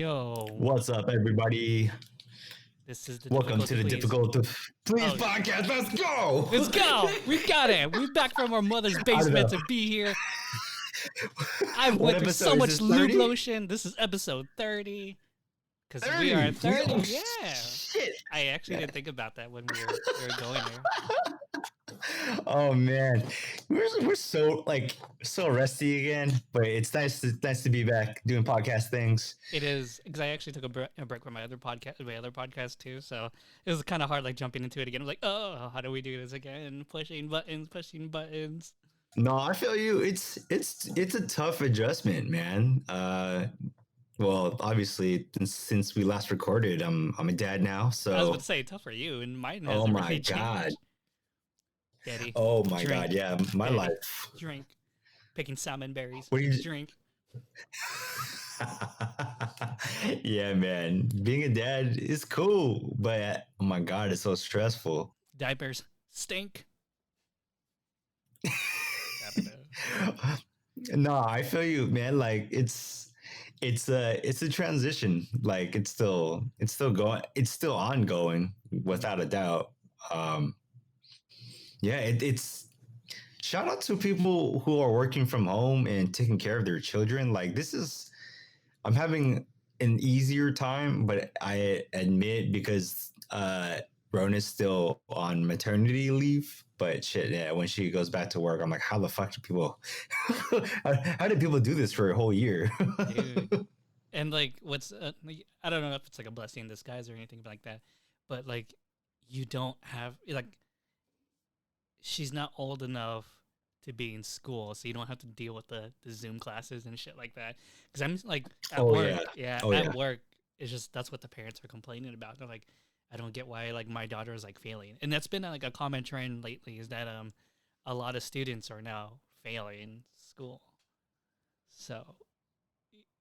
Yo, What's up, everybody? this is the Welcome difficult to to the please. Difficult to Please Oh, podcast. Let's go! let's go. We got it. We're back from our mother's I don't basement know. to be here. I've What went through so episode is much this? lube 30? lotion. This is episode 30. Because we are 30. at 30. Oh, Yeah. shit. I actually didn't think about that when we were going there. Oh man, we're so rusty again, but it's nice to be back doing podcast things. It is because I actually took a break from my other podcast too. So it was kind of hard, like jumping into it again. I was like, oh, how do we do this again? Pushing buttons. No, I feel you. It's a tough adjustment, man. Well, obviously, since we last recorded, I'm a dad now, I was so about to say tough for you, and mine oh hasn't my really god. changed. Daddy, Oh my drink. god, yeah, my Daddy, life. drink. Picking salmon berries. What do you Drink. Yeah, man. Being a dad is cool, but oh my god, it's so stressful. Diapers stink. I don't know. No, I feel you, man. Like it's a transition. Like it's still going, it's still ongoing without a doubt. Um yeah, it's shout out to people who are working from home and taking care of their children. Like I'm having an easier time, but I admit because Rona's still on maternity leave. But shit, yeah, when she goes back to work, I'm like, how the fuck do people how do people do this for a whole year? Dude. And like, what's I don't know if it's like a blessing in disguise or anything like that, but like, you don't have like, she's not old enough to be in school, so you don't have to deal with the Zoom classes and shit like that. Because I'm like at work, at work, it's just that's what the parents are complaining about. They're like, I don't get why like my daughter is like failing, and that's been like a common trend lately. Is that a lot of students are now failing school. So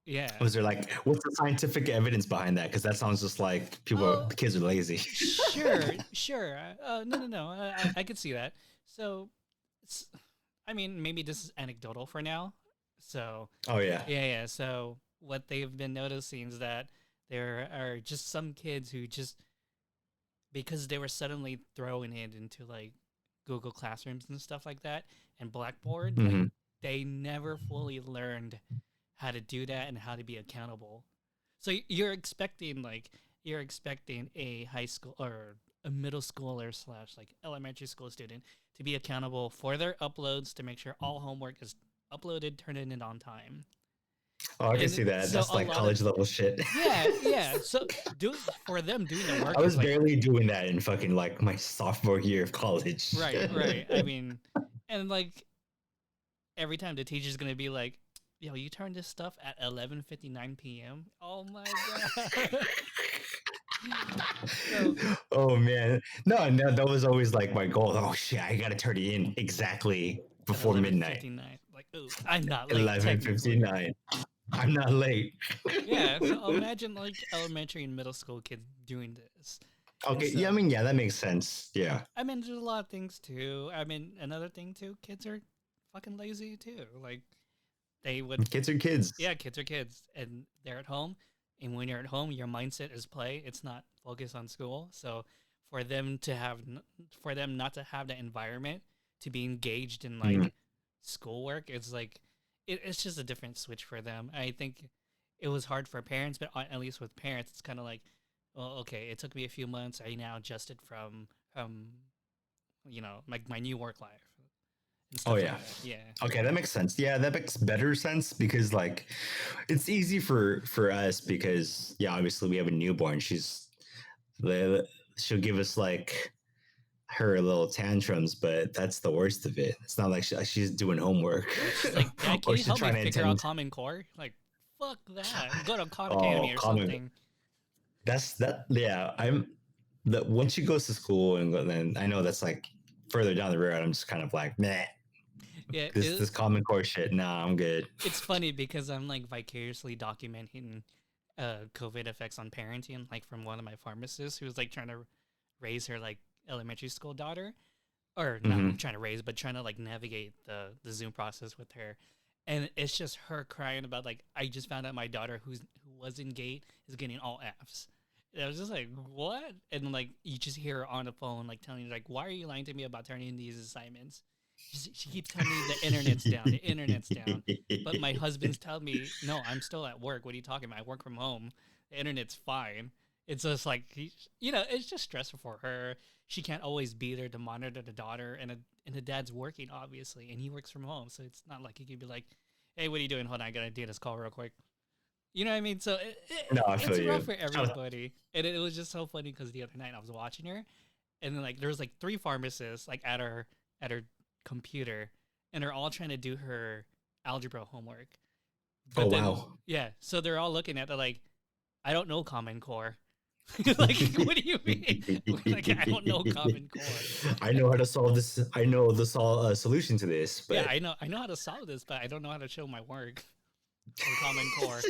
yeah. Was there like what's the scientific evidence behind that? Because that sounds just like the kids are lazy. Sure. No. I could see that. So, I mean, maybe this is anecdotal for now. So, Oh yeah. yeah. So, what they've been noticing is that there are just some kids who just, because they were suddenly throwing it into like Google Classrooms and stuff like that and Blackboard, Mm-hmm. like they never fully learned how to do that and how to be accountable. So you're expecting a high school or a middle schooler / like elementary school student to be accountable for their uploads, to make sure all homework is uploaded, turned in on time. Oh, I can see that. So That's like college level shit. Yeah. So for them doing the work I was is like, barely doing that in fucking like my sophomore year of college. right. I mean, and like every time the teacher's gonna be like, yo, you turn this stuff at 11:59 p.m. Oh my god. So, Oh man, no, that was always like my goal. Oh shit, I gotta turn it in exactly before midnight. 11:59. Like, ooh, I'm not late. 11:59. I'm not late. Yeah, so imagine like elementary and middle school kids doing this. Okay, So, yeah, I mean, yeah, that makes sense. Yeah. I mean, there's a lot of things too. I mean, another thing too, kids are fucking lazy too. Like, they would. Kids are kids. Yeah, kids are kids, and they're at home. And when you're at home, your mindset is play. It's not focus on school. So for them not to have that environment to be engaged in like schoolwork, it's like it's just a different switch for them. I think it was hard for parents, but at least with parents, it's kind of like, well, okay, it took me a few months. I now adjusted from like my new work life. Oh yeah. Like yeah. Okay, that makes sense. Yeah, that makes better sense because like it's easy for us because yeah, obviously we have a newborn. She'll give us like her little tantrums, but that's the worst of it. It's not like she's doing homework. She's like, Dad, can or you she's help me trying to figure out attend. Common Core? Like, fuck that. Go to Khan Oh, Academy or Common. something. That's that. Yeah, when she goes to school and then I know that's like further down the road. I'm just kind of like, meh. Yeah, This Common Core shit. Nah, I'm good. it's funny because I'm like vicariously documenting COVID effects on parenting, like from one of my pharmacists who was like trying to raise her like elementary school daughter, or not trying to raise, but trying to like navigate the Zoom process with her. and it's just her crying about like, I just found out my daughter who was in gate is getting all Fs. And I was just like, what? And like you just hear her on the phone like telling you like, why are you lying to me about turning in these assignments? She keeps telling me the internet's down, the internet's down. But my husband's telling me, no, I'm still at work. What are you talking about? I work from home. The internet's fine. It's just like, it's just stressful for her. She can't always be there to monitor the daughter, and the dad's working obviously, and he works from home, so it's not like he could be like, "Hey, what are you doing? Hold on, I gotta do this call real quick." You know what I mean? So No, I it's feel rough you. for everybody, and it was just so funny because the other night I was watching her, and then like there was like three pharmacists like at her computer, and they're all trying to do her algebra homework. Oh But then wow. yeah, so they're all looking at it like, I don't know Common Core. Like, what do you mean? Like, I don't know Common Core. I know how to solve this. I know the solution to this, Yeah, but I know how to solve this, but I don't know how to show my work in Common Core.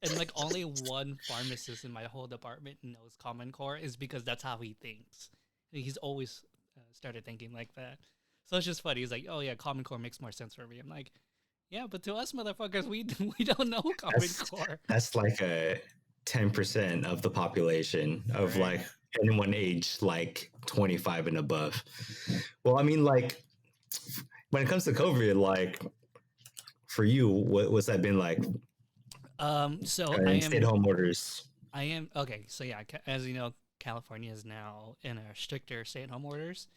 And like only one pharmacist in my whole department knows Common Core is because that's how he thinks. He's always started thinking like that. So it's just funny. He's like, "Oh yeah, Common Core makes more sense for me." I'm like, "Yeah, but to us motherfuckers, we don't know Common that's Core." that's like a 10% of the population of Right. like anyone age like 25 and above. Well, I mean, like when it comes to COVID, like for you, what's that been like? So Stay-at-home orders. I am okay. So yeah, as you know, California is now in a stricter stay-at-home orders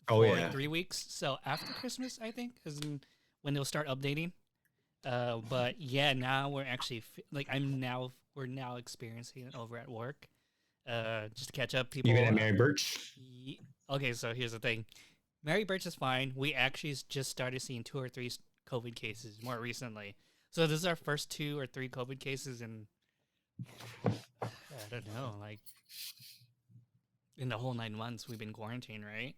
Oh for yeah. 3 weeks. So after Christmas, I think is when they'll start updating. But yeah, now we're actually like we're now experiencing it over at work. Just to catch up, Even people. at Mary Birch. Okay, so here's the thing. Mary Birch is fine. We actually just started seeing 2 or 3 COVID cases more recently. So this is our first 2 or 3 COVID cases in I don't know, like in the whole 9 months we've been quarantined, right?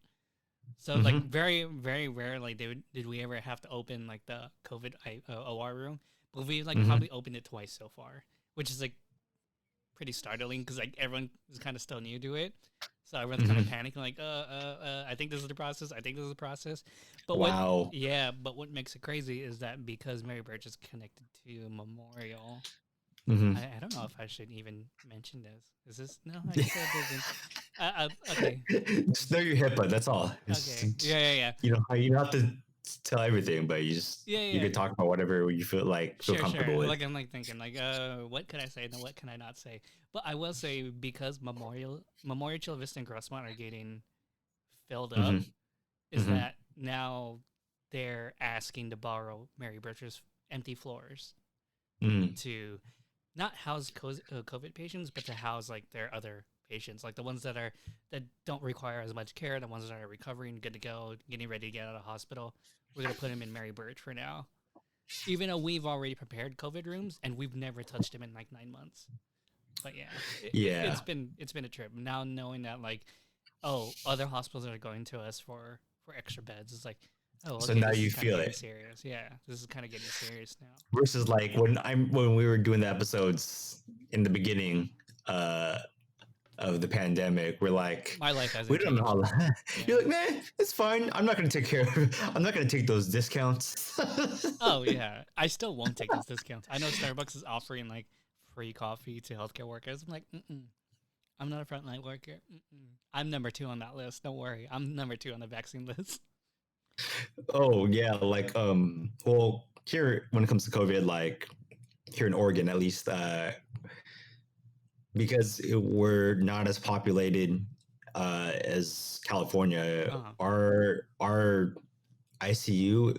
So like Mm-hmm. very very rarely did we ever have to open like the COVID OR room, but we like Mm-hmm. probably opened it twice so far, which is like pretty startling because like everyone is kind of still new to it. So everyone's kind of Mm-hmm. panicking, like, I think this is the process. I think this is the process. But Wow. what makes it crazy is that because Mary Birch is connected to Memorial, Mm-hmm. I don't know if I should even mention this. Is this no? I guess I didn't. Okay, Just know your HIPAA. That's all. okay, yeah. You don't have to tell everything, but Yeah, you yeah. can talk about whatever you feel Sure, comfortable sure. with. Like I'm like thinking like, what could I say and what can I not say? But I will say because Memorial Chula Vista and Grossmont are getting filled up, Mm-hmm. is Mm-hmm. that now they're asking to borrow Mary Birch's empty floors Mm-hmm. to not house COVID patients, but to house like their other patients, like the ones that don't require as much care, the ones that are recovering, good to go, getting ready to get out of hospital. We're gonna put them in Mary Birch for now, even though we've already prepared COVID rooms and we've never touched them in like 9 months. But yeah, Yeah. it's been a trip now knowing that like, oh, other hospitals are going to us for extra beds. It's like, oh, So okay, now this you is kind of feel getting it. serious. Yeah, this is kind of getting serious now. Versus like when we were doing the episodes in the beginning uh of the pandemic, we're like, My life we hasn't don't know changed. how. Yeah. You're like, man, it's fine. I'm not gonna take care of. I'm not gonna take those discounts. Oh yeah, I still won't take those discounts. I know Starbucks is offering like free coffee to healthcare workers. I'm like, I'm not a frontline worker. I'm number 2 on that list. Don't worry, I'm number 2 on the vaccine list. Oh yeah, like well, here when it comes to COVID, like here in Oregon at least, because we're not as populated as California, Uh huh. our ICU,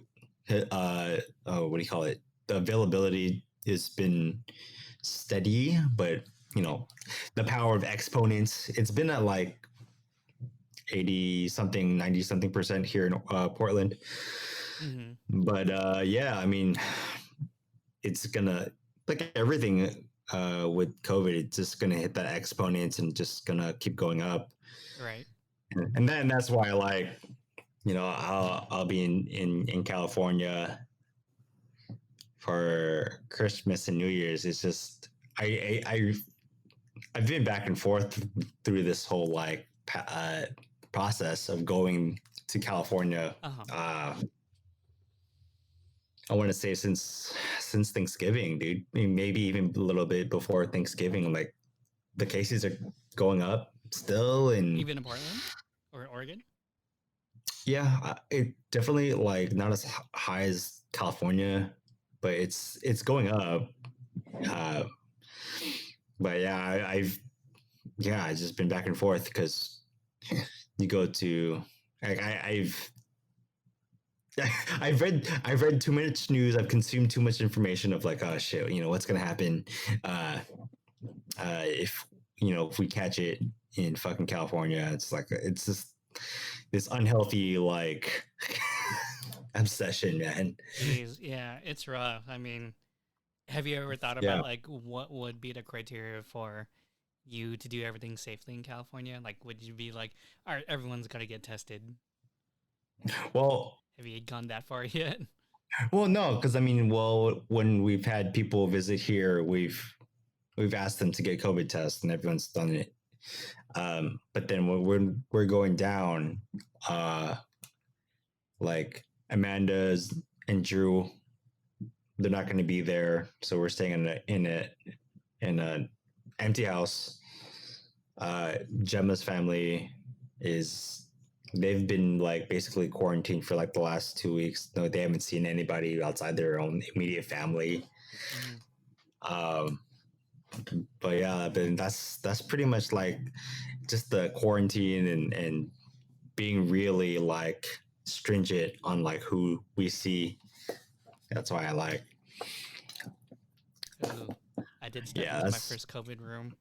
what do you call it? The availability has been steady, but you know, the power of exponents. It's been at like 80 something, 90 something percent here in Portland. Mm-hmm. But yeah, I mean, it's gonna like everything with COVID, it's just gonna hit that exponents and just gonna keep going up. Right. And then that's why like, I'll be in California for Christmas and New Year's. It's just I've been back and forth through this whole like process of going to California Uh huh. I want to say since Thanksgiving, dude. I mean, maybe even a little bit before Thanksgiving. Like the cases are going up still, and Even in Portland or Oregon. yeah, it definitely like not as high as California, but it's going up. Uh, but yeah, I've yeah, I've just been back and forth because you go to like I've read too much news. I've consumed too much information of like, oh shit, you know what's gonna happen uh, if if we catch it in fucking California. It's like it's just this unhealthy like obsession, man. Jeez, yeah, it's rough. I mean, have you ever thought Yeah. about like what would be the criteria for you to do everything safely in California? Like, would you be like, all right, everyone's got to get tested? Well, Have you gone that far yet? no, because I mean, well, when we've had people visit here, we've asked them to get COVID tests, and everyone's done it. But then when we're going down, uh, like Amanda's and Drew, they're not going to be there, so we're staying in a empty house. Gemma's family is they've been like basically quarantined for like the last 2 weeks. No, they haven't seen anybody outside their own immediate family. Mm-hmm. Um, but yeah, but that's pretty much like just the quarantine and being really like stringent on like who we see. That's why I like. Ooh, I did step Yeah, into my that's first COVID room.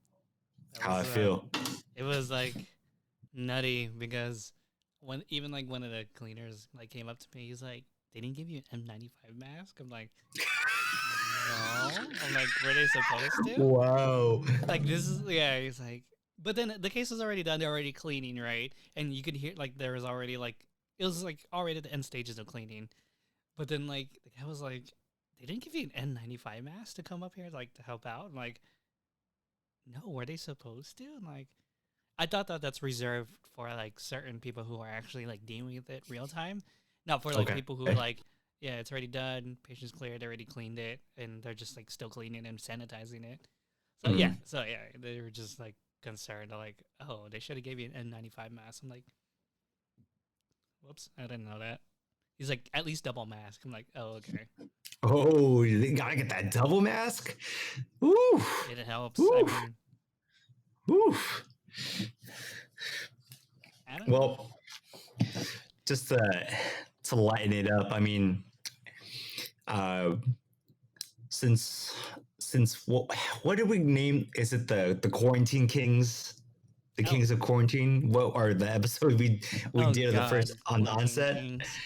That how I was feel. it was like nutty because when even like one of the cleaners like came up to me, he's like, "They didn't give you an N95 mask." I'm like, "No." I'm like, "Were they supposed to?" Wow. Like this is yeah. He's like, but then the case was already done. They're already cleaning, right? And you could hear like there was already like it was like already at the end stages of cleaning. But then like the guy was like, "They didn't give you an N95 mask to come up here like to help out." I'm like, "No, were they supposed to?" And like I thought that that's reserved for like certain people who are actually like dealing with it real time, not for like Okay. people who are like, yeah, it's already done, patient's cleared, they already cleaned it, and they're just like still cleaning and sanitizing it. Mhm. So yeah, they were just like concerned, like, oh, they should have gave you an N95 mask. I'm like, whoops, I didn't know that. He's like, at least double mask. I'm like, oh, okay, Oh, you gotta get that double mask. Ooh, it helps. I ooh, mean, ooh. I don't know. Well, just to lighten it up, I mean, uh, since what did we name? Is it the Quarantine Kings? The Oh, Kings of Quarantine? What are the episode we oh did the God, first on the Quarantine onset? Kings.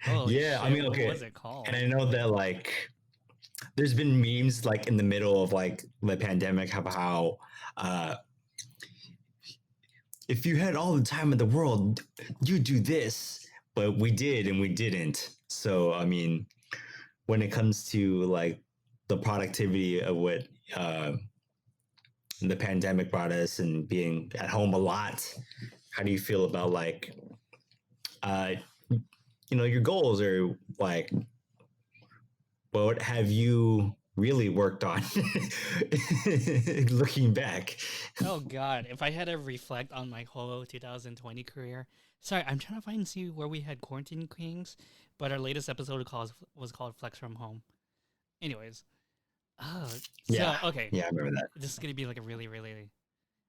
Holy Yeah, I shit, mean, what was okay, it and called? I know that like there's been memes like in the middle of like the pandemic about how if you had all the time in the world, you do this, but we did and we didn't. So I mean, when it comes to like the productivity of what uh, the pandemic brought us and being at home a lot, how do you feel about like uh, your goals are like what have you really worked on looking back? Oh God, if I had to reflect on my whole 2020 career, sorry, I'm trying to find and see where we had Quarantine Kings, but our latest episode was called Flex from Home. Anyways, oh, Yeah, so okay, yeah, I remember that. this is gonna be like a really,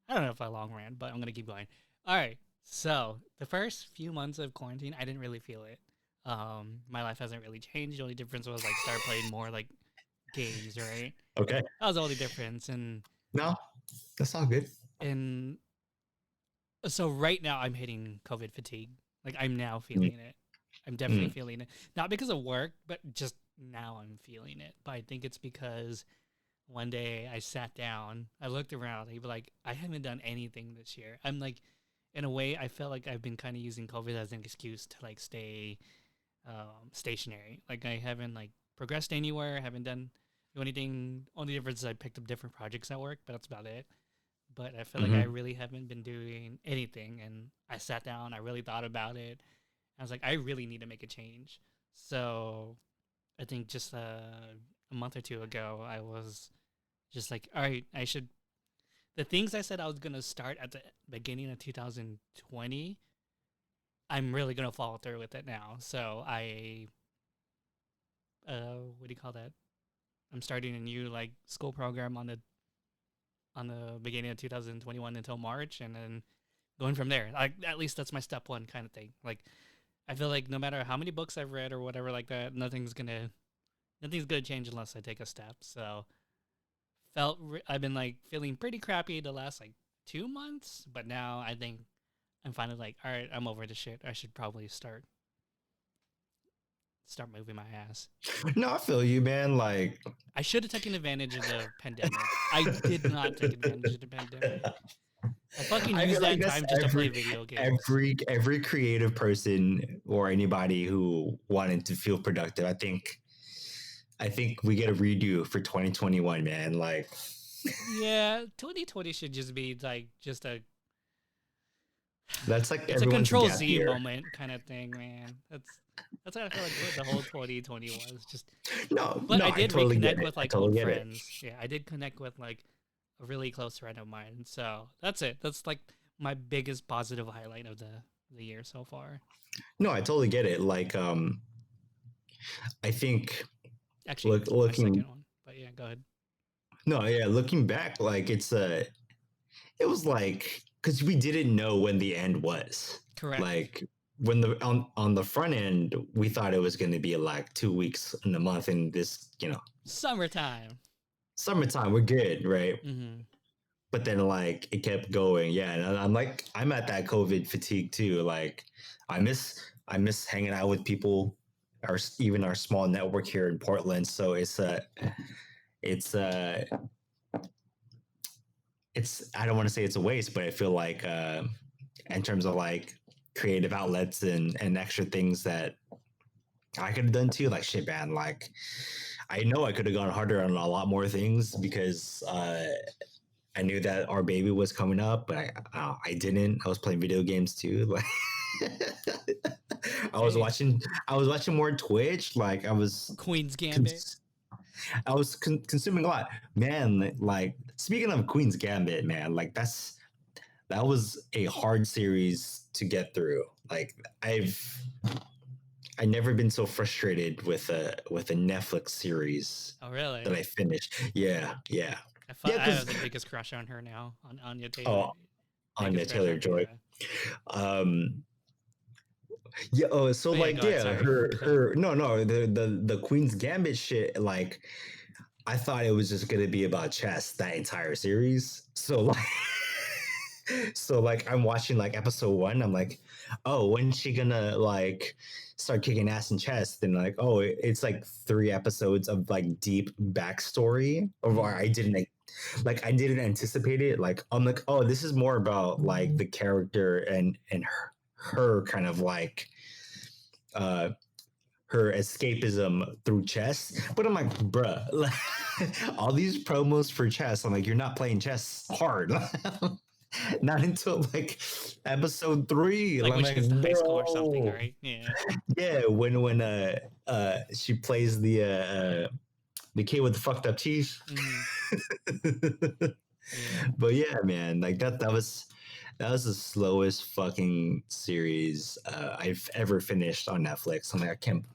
I don't know if I long rant, but I'm gonna keep going. All right, so the first few months of quarantine, I didn't really feel it. My life hasn't really changed. The only difference was like start playing more like games, right? Okay, That was the only difference, no, that's all good. and so right now I'm hitting COVID fatigue. Like I'm now Mm, feeling it. I'm definitely mm, feeling it. Not because of work, but just now I'm feeling it. But I think it's because one day I sat down, I looked around, I be like, I haven't done anything this year. I'm like, in a way, I felt like I've been kind of using COVID as an excuse to like stay stationary. Like I haven't like progressed anywhere. I haven't do anything. Only difference is I picked up different projects at work, but that's about it. But I feel like I mm-hmm. really haven't been doing anything. And I sat down, I really thought about it. I was like, I really need to make a change. So I think just a month or two ago, I was just like, all right, I should. The things I said I was gonna start at the beginning of 2020, I'm really gonna follow through with it now. So what do you call that? I'm starting a new like school program on the beginning of 2021 until March, and then going from there. Like at least that's my step one kind of thing. Like I feel like no matter how many books I've read or whatever like that, nothing's gonna change unless I take a step. So I've been like feeling pretty crappy the last like 2 months, but now I think I'm finally like, all right, I'm over this shit. I should probably start moving my ass. No, I feel you, man. Like, I should have taken advantage of the pandemic. I did not take advantage of the pandemic. I fucking I used feel like that that's time just to play video games. every creative person or anybody who wanted to feel productive. I think we get a redo for 2021, man. Like, Yeah, 2020 should just be like just a that's like it's a everyone's control gap Z year. moment kind of thing, man. That's what I feel like what the whole 2020 was. Just No, but no, I I did totally get reconnect it. with I like totally old get it. friends. Yeah, I did connect with like a really close friend of mine. So that's it. That's like my biggest positive highlight of the year so far. No, I totally get it. Like, I think Actually, my looking, second one. But yeah, go ahead. no, yeah, looking back, like it was like because we didn't know when the end was. Correct. Like when the on the front end, we thought it was going to be like 2 weeks in a month, and this, Summertime. summertime, we're good, right? Mm-hmm. But then like it kept going, yeah. And I'm like, I'm at that COVID fatigue too. Like, I miss hanging out with people, our even our small network here in Portland. So it's it's I don't want to say it's a waste, but I feel like in terms of like creative outlets and extra things that I could have done too, like shit, man. Like I know I could have gone harder on a lot more things because I knew that our baby was coming up, but I didn't. I was playing video games too. Like Hey, I was watching more Twitch. Like Queen's Gambit. cons- I was consuming a lot, man. Like speaking of Queen's Gambit, man, like that was a hard series to get through. Like I never been so frustrated with a Netflix series Oh, that really? I finished. Yeah, yeah, yeah. I Because have the biggest crush on her now, on Anya Taylor. oh, Anya Biggest crush Taylor on Joy. yeah. Um, yeah. Oh, so But yeah, like, go ahead. yeah, Sorry. Go ahead. no, the Queen's Gambit shit. Like, I thought it was just gonna be about chess that entire series. So like, so like, I'm watching like episode one. I'm like, oh, when's she gonna like start kicking ass in chess? Then like, oh, it's like 3 episodes of like deep backstory of where Mm-hmm. I didn't anticipate it. Like, I'm like, oh, this is more about like the character and her kind of like uh her escapism through chess. But I'm like, bruh, all these promos for chess. I'm like, you're not playing chess hard. Not until like episode three. Like I'm when she like, gets to high school or something, bro. right? Yeah. Yeah, when she plays the kid with the fucked up teeth. Mm-hmm. Yeah. But yeah, man, like that was the slowest fucking series I've ever finished on Netflix. I'm like, I can't.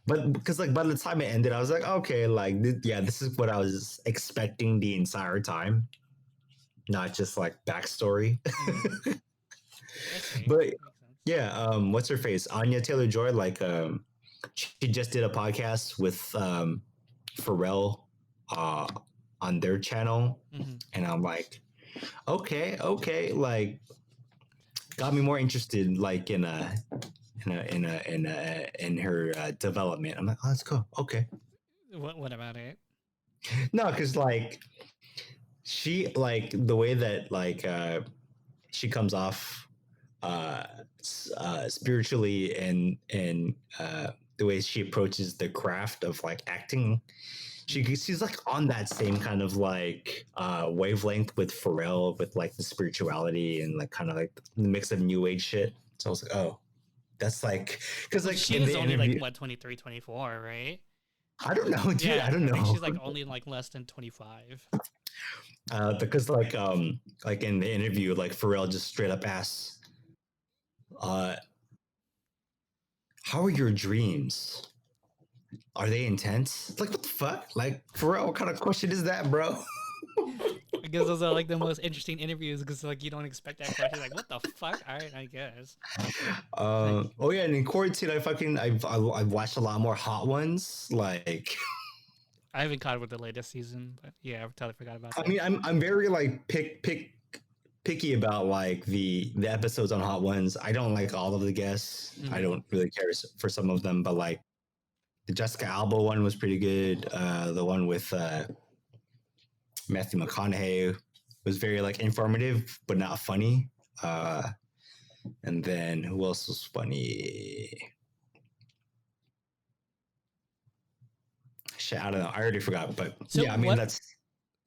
But because like by the time it ended, I was like, okay, like yeah, this is what I was expecting the entire time, not just like backstory. Mm-hmm. I see. But Makes sense. yeah, what's her face? Anya Taylor Joy, like she just did a podcast with Pharrell uh on their channel, Mm-hmm. and I'm like, okay, like got me more interested like in her development. I'm like, oh, let's go. Okay. What about it? No, because like she like the way that like she comes off uh spiritually and the way she approaches the craft of like acting. She's like on that same kind of like wavelength with Pharrell with like the spirituality and like kind of like the mix of new age shit. So I was like, oh, that's like because Well, like she in is the only like interview, what 23, 24, right? I don't know, dude. I Yeah, don't I think know. she's like only like less than 25. Because like in the interview, like Pharrell just straight up asks, uh, "How are your dreams? Are they intense?" Like what the fuck? Like Pharrell, what kind of question is that, bro? I guess those are like the most interesting interviews because like you don't expect that question. Like, what the fuck? All right, I guess. Like, Oh yeah, and in quarantine, I've watched a lot more Hot Ones. Like, I haven't caught up with the latest season, but yeah, I totally forgot about I that. mean, I'm very like picky about like the episodes on Hot Ones. I don't like all of the guests. I Mm-hmm. don't really care for some of them, but like the Jessica Alba one was pretty good. The one with Matthew McConaughey was very like informative but not funny. And then who else was funny? Shit, I don't know. I already forgot. But So yeah, I mean what? that's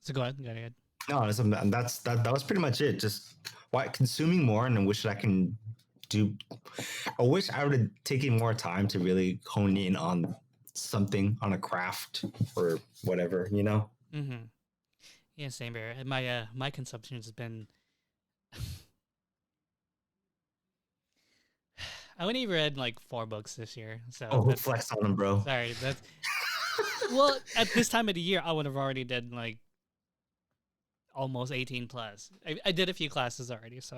So go ahead. Go ahead. no, that was pretty much it. Just why consuming more, and I wish I can do. I wish I would have taken more time to really hone in on something on a craft or whatever. You know. Mm-hmm. Yeah, same here. My consumption has been. I only read like 4 books this year, so Oh, that's flex on them, bro. sorry. That's well at this time of the year, I would have already did like almost 18 plus. I did a few classes already, so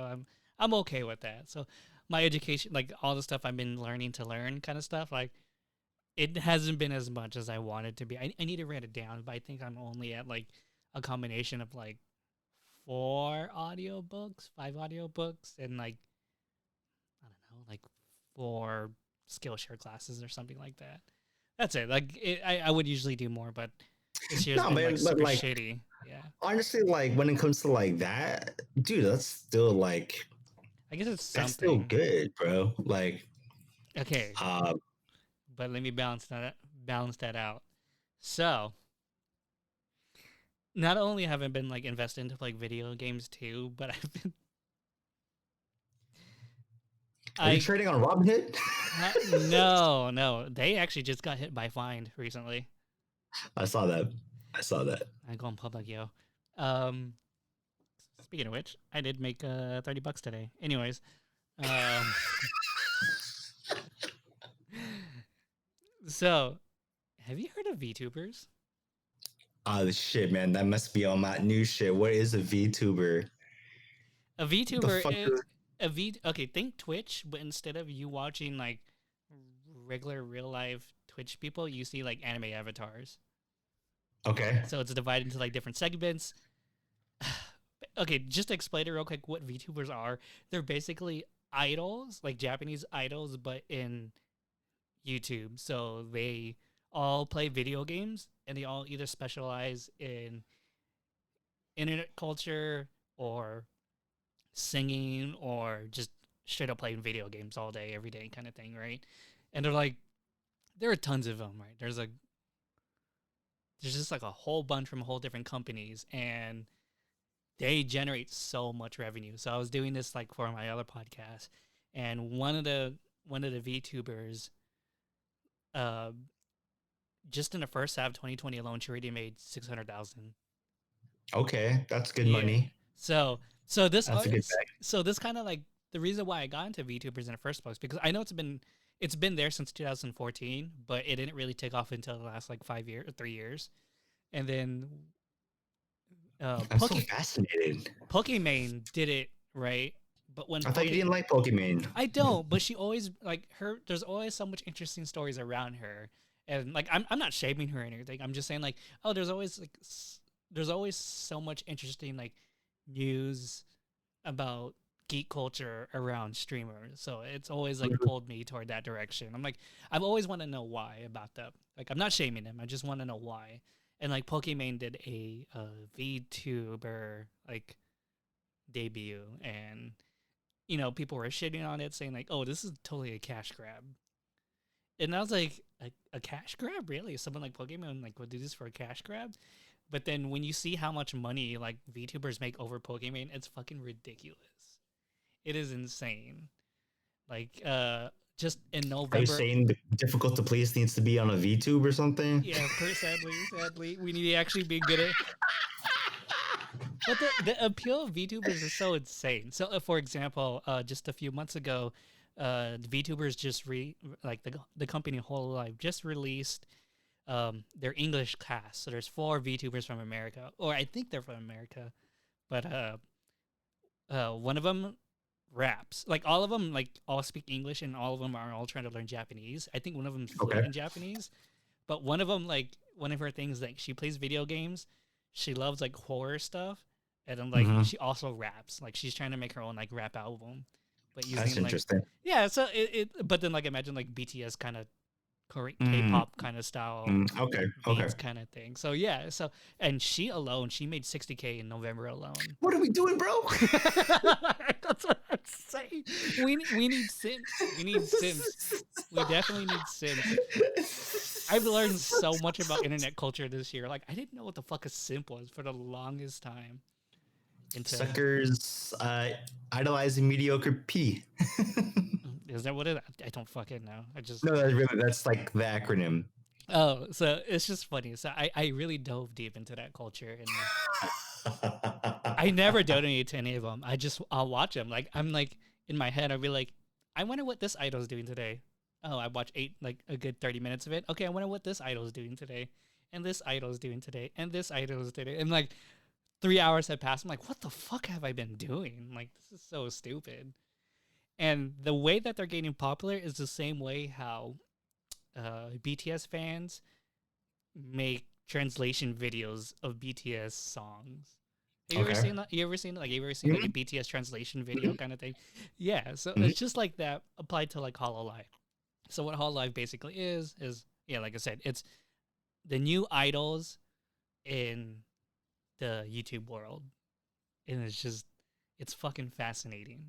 I'm okay with that. So my education, like all the stuff I've been learning to learn, kind of stuff, like it hasn't been as much as I wanted to be. I need to write it down, but I think I'm only at like a combination of like 4 audiobooks, 5 audiobooks, and like I don't know, like 4 Skillshare classes or something like that. That's it. Like I would usually do more, but this year's No, been man, like but super like shitty. Yeah, honestly, like when it comes to like that, dude, I guess it's that's still something. good, bro. Like, Okay, uh, but let me balance that out. So not only have I been like invested into like video games too, but I've been are you I trading on Robinhood? no, they actually just got hit by fine recently. I saw that. I saw that. I go in public, yo. Um, speaking of which, I did make $30 today. Anyways, um, so have you heard of VTubers? Oh shit, man, that must be on my new shit. What is a VTuber? A What the VTuber, fuck? okay, think Twitch, but instead of you watching like regular real life Twitch people, you see like anime avatars. Okay. So it's divided into like different segments. Okay, just to explain it real quick, what VTubers are, they're basically idols, like Japanese idols, but in YouTube. So they all play video games and they all either specialize in internet culture or singing or just straight up playing video games all day, every day kind of thing, right? And they're like, there are tons of them, right? There's just like a whole bunch from whole different companies and they generate so much revenue. So I was doing this like for my other podcast and one of the VTubers uh just in the first half of 2020 alone, she already made 600,000. Okay, that's good Yeah. money. So so this That's a good bag. so this kind of like the reason why I got into VTubers in the first place because I know it's been there since 2014, but it didn't really take off until the last like 5 years, 3 years, and then I'm so fascinated. Pokimane did it right, but when I thought you didn't like Pokemon. I don't, but she always like her. There's always so much interesting stories around her, and like I'm not shaming her or anything. I'm just saying like oh, there's always so much interesting like news about geek culture around streamers. So it's always like pulled me toward that direction. I'm like I've always want to know why about them. Like I'm not shaming them. I just want to know why. And like Pokimane did a VTuber like debut, and people were shitting on it, saying like, "Oh, this is totally a cash grab." And I was like, "A cash grab, really? Someone like Pokemon like would do this for a cash grab?" But then when you see how much money like VTubers make over Pokemon, it's fucking ridiculous. It is insane. Like, just in Are you November. saying the difficult to please needs to be on a VTube or something? Yeah, sadly, we need to actually be good at. But the appeal of VTubers is so insane. So, for example, just a few months ago, the VTubers just like the company Whole Life just released their English cast. So there's 4 VTubers from America, or I think they're from America, but one of them raps. Like all of them, like all speak English, and all of them are all trying to learn Japanese. I think one of them's Okay. fluent in Japanese, but one of them, like one of her things, like she plays video games. She loves like horror stuff, and then like Mm-hmm. she also raps. Like she's trying to make her own like rap album, but That's using like interesting. yeah. So but then like imagine like BTS kind of Mm, K-pop kind of style okay. Okay. beats kind of thing. So yeah, so and she alone, she made 60K in November alone. What are we doing, bro? That's what I'm saying. We need simps. We need simps. We definitely need simps. I've learned so much about internet culture this year. Like I didn't know what the fuck a simp was for the longest time. Suckers idolizing mediocre P. Is that what it? I don't fucking know. I just No, that's like the acronym. oh, so it's just funny. So I really dove deep into that culture, and I never donate to any of them. I'll watch them. Like I'm like in my head, I'll be like, I wonder what this idol's doing today. Oh, I watched like a good 30 minutes of it. Okay, I wonder what this idol's doing today, and this idol's doing today, and this idol's today, and like 3 hours have passed. I'm like, what the fuck have I been doing? Like this is so stupid. And the way that they're getting popular is the same way how BTS fans make translation videos of BTS songs. Have you ever seen that? You ever seen like a BTS translation video kind of thing? Yeah, so it's just like that applied to like Hololive. So what Hololive basically is yeah, like I said, it's the new idols in the YouTube world, and it's fucking fascinating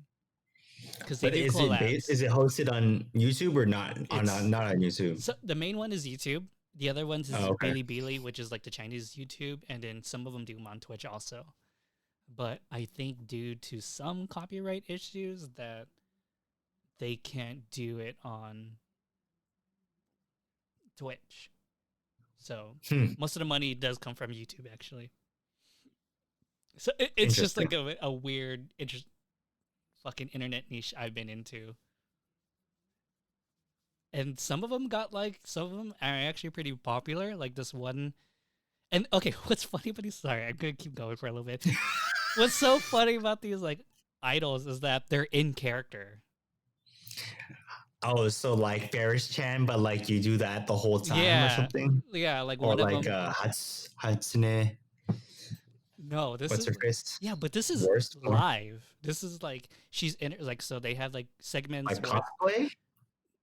because they But do collabs. is it hosted on YouTube or not? Not on YouTube. So the main one is YouTube. The other ones is okay. Bilibili, which is like the Chinese YouTube, and then some of them do them on Twitch also. But I think due to some copyright issues that they can't do it on Twitch. So most of the money does come from YouTube actually. So it's just like a weird, fucking internet niche I've been into. And some of them are actually pretty popular. Like this one. And okay, what's funny about these? Sorry, I'm gonna keep going for a little bit. What's so funny about these like idols is that they're in character. Oh, so like Ferris Chan, but like you do that the whole time or something? Yeah, like or one like of them. Hatsune. No, this What's is her face? yeah, but this is Worst live. This is like she's in like so they have like segments like where cosplay.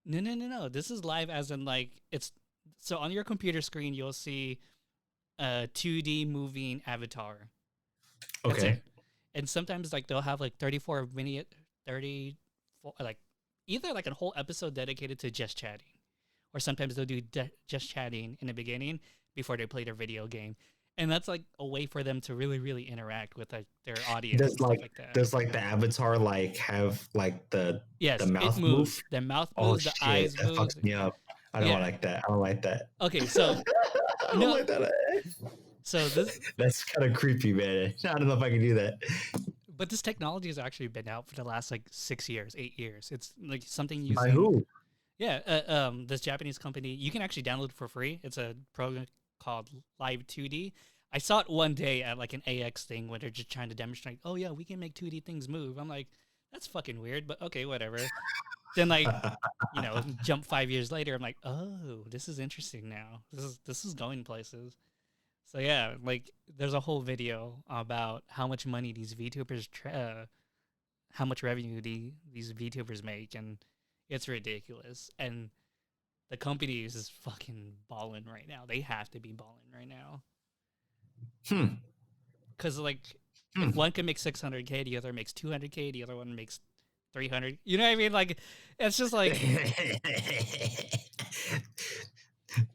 No. This is live as in like it's so on your computer screen you'll see a 2D moving avatar. That's Okay. it. And sometimes like they'll have like 34 like either like a whole episode dedicated to just chatting, or sometimes they'll do just chatting in the beginning before they play their video game. And that's like a way for them to really, really interact with like their audience and stuff like that. Does like the avatar like have like the mouth it moves. move? The mouth moves, the eyes that move. fucks me up. I don't like that. I don't like that. Okay, so I don't like that. So that's kind of creepy, man. I don't know if I can do that. But this technology has actually been out for the last like 6 years, 8 years. It's like something using By who? Yeah, this Japanese company. You can actually download it for free. It's a program called Live 2D. I saw it one day at like an AX thing where they're just trying to demonstrate, oh yeah, we can make 2D things move. I'm like, that's fucking weird, but okay, whatever. Then like, jump 5 years later, I'm like, oh, this is interesting now. This is going places. So yeah, like there's a whole video about how much money these VTubers, how much revenue these VTubers make, and it's ridiculous. And the company is fucking balling right now. They have to be balling right now. Because like, if one can make 600K, the other makes 200K, the other one makes 300. You know what I mean? Like, it's just like.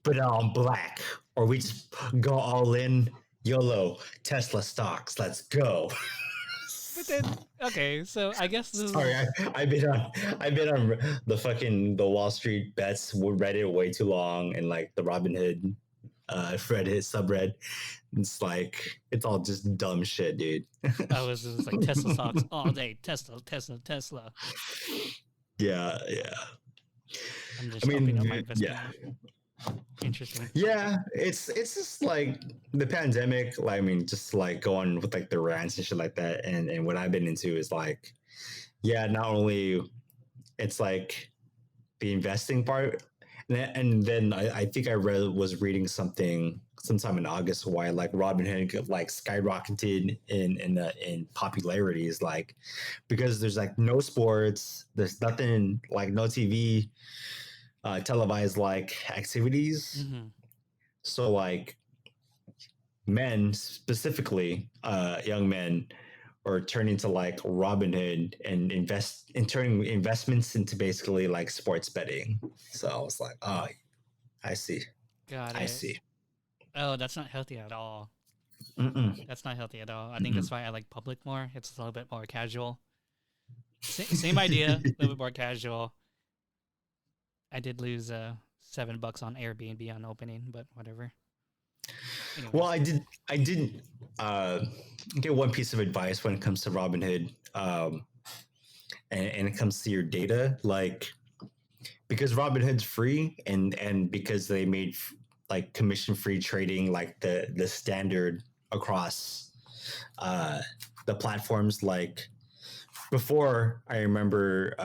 Put it on black, or we just go all in. YOLO, Tesla stocks. Let's go. But then, okay, so I guess this Sorry, is I've been on the Wall Street bets Reddit way too long, and like the Robinhood Reddit subreddit. It's like it's all just dumb shit, dude. I was just like Tesla stocks all day. Tesla, Tesla, Tesla. Yeah, yeah. I'm I just opening up my mean, investment yeah, now. Interesting. yeah. It's just like the pandemic. Like, I mean, just like going with like the rants and shit like that. And what I've been into is like, yeah, not only it's like the investing part, and then I think I was reading something sometime in August why like Robinhood like skyrocketed in popularity is like because there's like no sports, there's nothing like no TV, televised like activities. Mm-hmm. So like men specifically, young men are turning to like Robinhood and invest in turning investments into basically like sports betting. So I was like, oh, I see. Got I it. see. Oh, that's not healthy at all. Mm-mm. That's not healthy at all. I think Mm-mm. that's why I like public more. It's a little bit more casual. Same idea, a little bit more casual. I did lose $7 on Airbnb on opening, but whatever. Well, Anyways, I did uh, get one piece of advice when it comes to Robinhood, and it comes to your data, like because Robinhood's free and because they made like commission free trading like the standard across uh, the platforms. Like before, I remember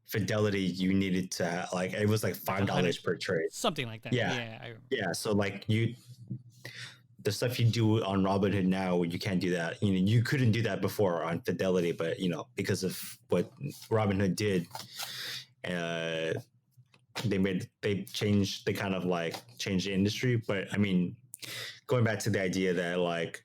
Fidelity, you needed to like it was like like $5 per trade. something like that. Yeah, Yeah, yeah. So like the stuff you do on Robinhood now, you can't do that. You know, you couldn't do that before on Fidelity, but you know, because of what Robinhood did, uh, they kind of like changed the industry. But I mean, going back to the idea that like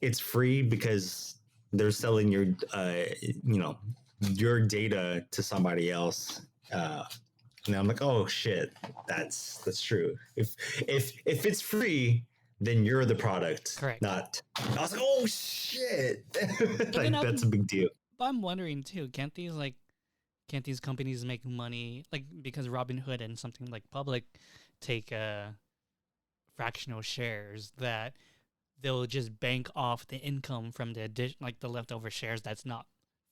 it's free because they're selling your you know your data to somebody else. And I'm like, oh shit, that's true. If it's free, then you're the product, correct. not. I was like, oh shit, But then like that's a big deal. I'm wondering too. Can't these companies make money like because Robinhood and something like Public take fractional shares that they'll just bank off the income from the like the leftover shares that's not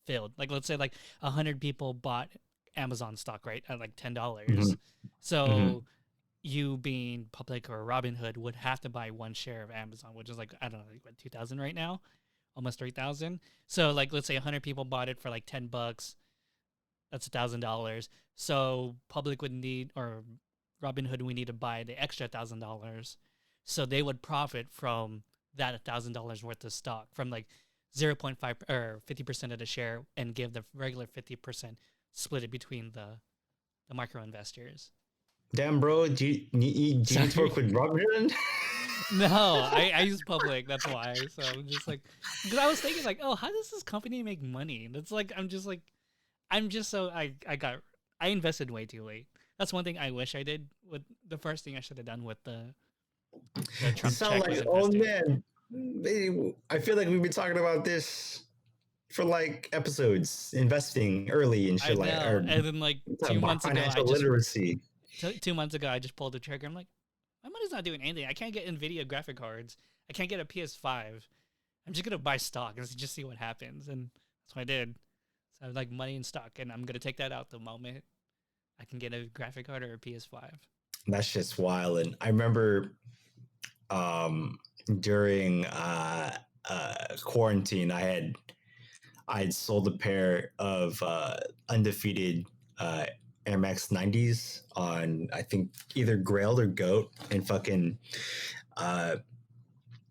filled. Like let's say like 100 people bought Amazon stock right at like $10. Mm-hmm. Mm-hmm. So you being Public or Robinhood would have to buy one share of Amazon, which is like I don't know, like what 2,000 right now, almost 3,000. So like let's say 100 people bought it for like $10. That's $1,000. So Public would need or Robinhood would need to buy the extra $1,000. So they would profit from that $1,000 worth of stock from like 0.5 or 50% of the share and give the regular 50% split it between the micro investors. Damn, bro, do you need to Sorry. work with Robinhood? No, I use Public. That's why. So I'm just like, because I was thinking like, oh, how does this company make money? That's like, I'm just so I invested way too late. That's one thing I wish I did. With the first thing I should have done with the You Trump sound check was like, oh investing. man, I feel like we've been talking about this for like episodes, investing early and I shit like, know. or And then like talking about financial I just literacy. 2 months ago I just pulled the trigger. I'm like, my money's not doing anything. I can't get Nvidia graphic cards. I can't get a PS5. I'm just gonna buy stock and just see what happens. And that's what I did. So I have like money in stock, and I'm gonna take that out the moment I can get a graphic card or a PS5. That shit's wild. And I remember during quarantine, I had sold a pair of undefeated Air Max 90s on I think either Grailed or Goat, and fucking uh,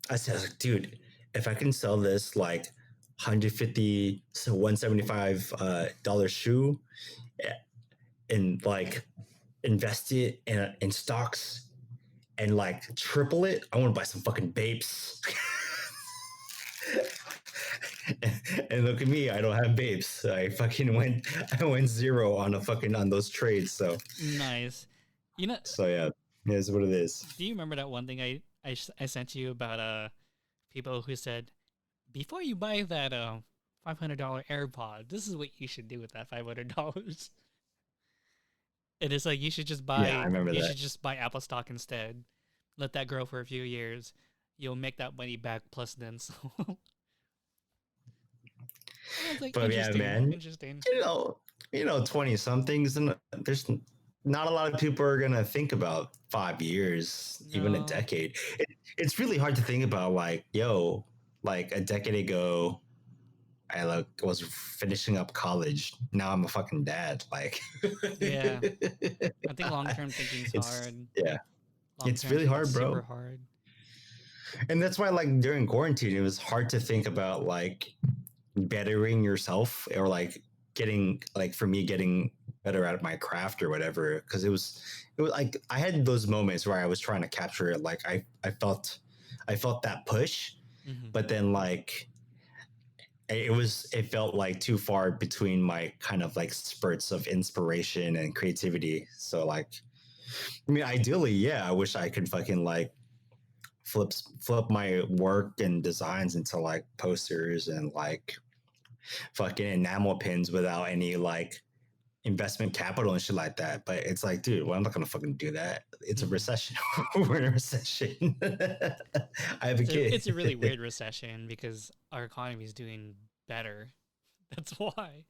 I was like, dude, if I can sell this like 150 so 175 dollar shoe and like invest it in stocks and like triple it, I want to buy some fucking babes. And look at me, I don't have babes. I went zero on a fucking on those trades. Nice. You know, So yeah, here's what it is. do you remember that one thing I sent you about people who said before you buy that $500 AirPod, this is what you should do with that $500. And it's like Yeah, I remember you that. should just buy Apple stock instead. Let that grow for a few years. You'll make that money back plus then some. I was like, But yeah, interesting, man, interesting. you know, 20 somethings, and there's not a lot of people are gonna think about 5 years, even a No, decade. It's really hard to think about, like, yo, like a decade ago, I like was finishing up college. Now I'm a fucking dad. Like, yeah. I think long term thinking's it's hard. yeah, Long it's term really thinking's hard, super bro. hard. And that's why, like, during quarantine, it was hard to think about like bettering yourself, or like getting, like, for me, getting better at my craft or whatever, because it was like I had those moments where I was trying to capture it, like I felt that push, Mm-hmm. but then like it felt like too far between my kind of like spurts of inspiration and creativity. So like, I mean, ideally, yeah, I wish I could fucking like flip my work and designs into like posters and like fucking enamel pins without any like investment capital and shit like that. But it's like, dude, well, I'm not gonna fucking do that. It's a Mm-hmm. recession. We're in a recession. I have a It's a really kid. weird recession because our economy is doing better. That's why.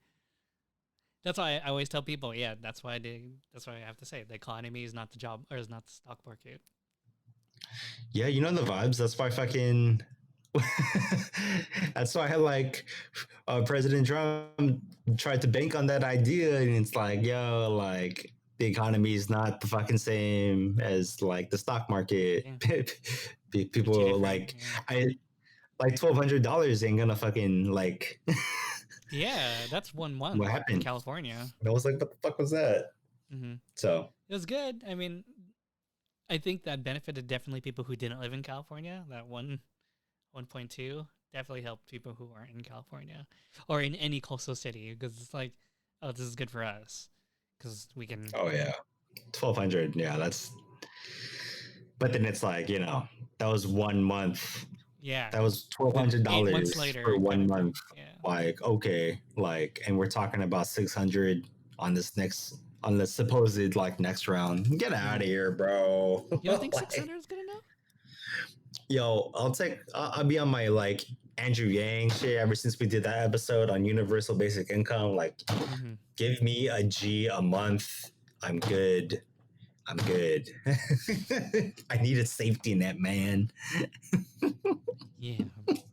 That's why I always tell people, yeah, that's why I have to say the economy is not the job or is not the stock market. Yeah, you know the vibes. That's why fucking. That's why like President Trump tried to bank on that idea, and it's like, yo, like the economy is not the fucking same as like the stock market. Yeah. They're two People different. like Yeah. I like $1,200 ain't gonna fucking like. Yeah, that's 1 month What in happened? California. I was like, what the fuck was that? Mm-hmm. So It was good. I mean, I think that benefited definitely people who didn't live in California. That 1.2 definitely helped people who aren't in California or in any coastal city because it's like, oh, this is good for us because we can. oh yeah, 1,200. Yeah, that's. But then it's like, that was 1 month. Yeah, That was twelve but hundred 8 months dollars for later, kind one of thing. month. Yeah. Like, okay, like, and we're talking about 600 on the supposed like next round. Get out Mm-hmm. of here, bro. You don't think six Like, hundred is good enough? yo, I'll be on my like Andrew Yang shit ever since we did that episode on universal basic income. Like, Mm-hmm. give me a G a month. I'm good. I'm good. I need a safety net, man. Yeah,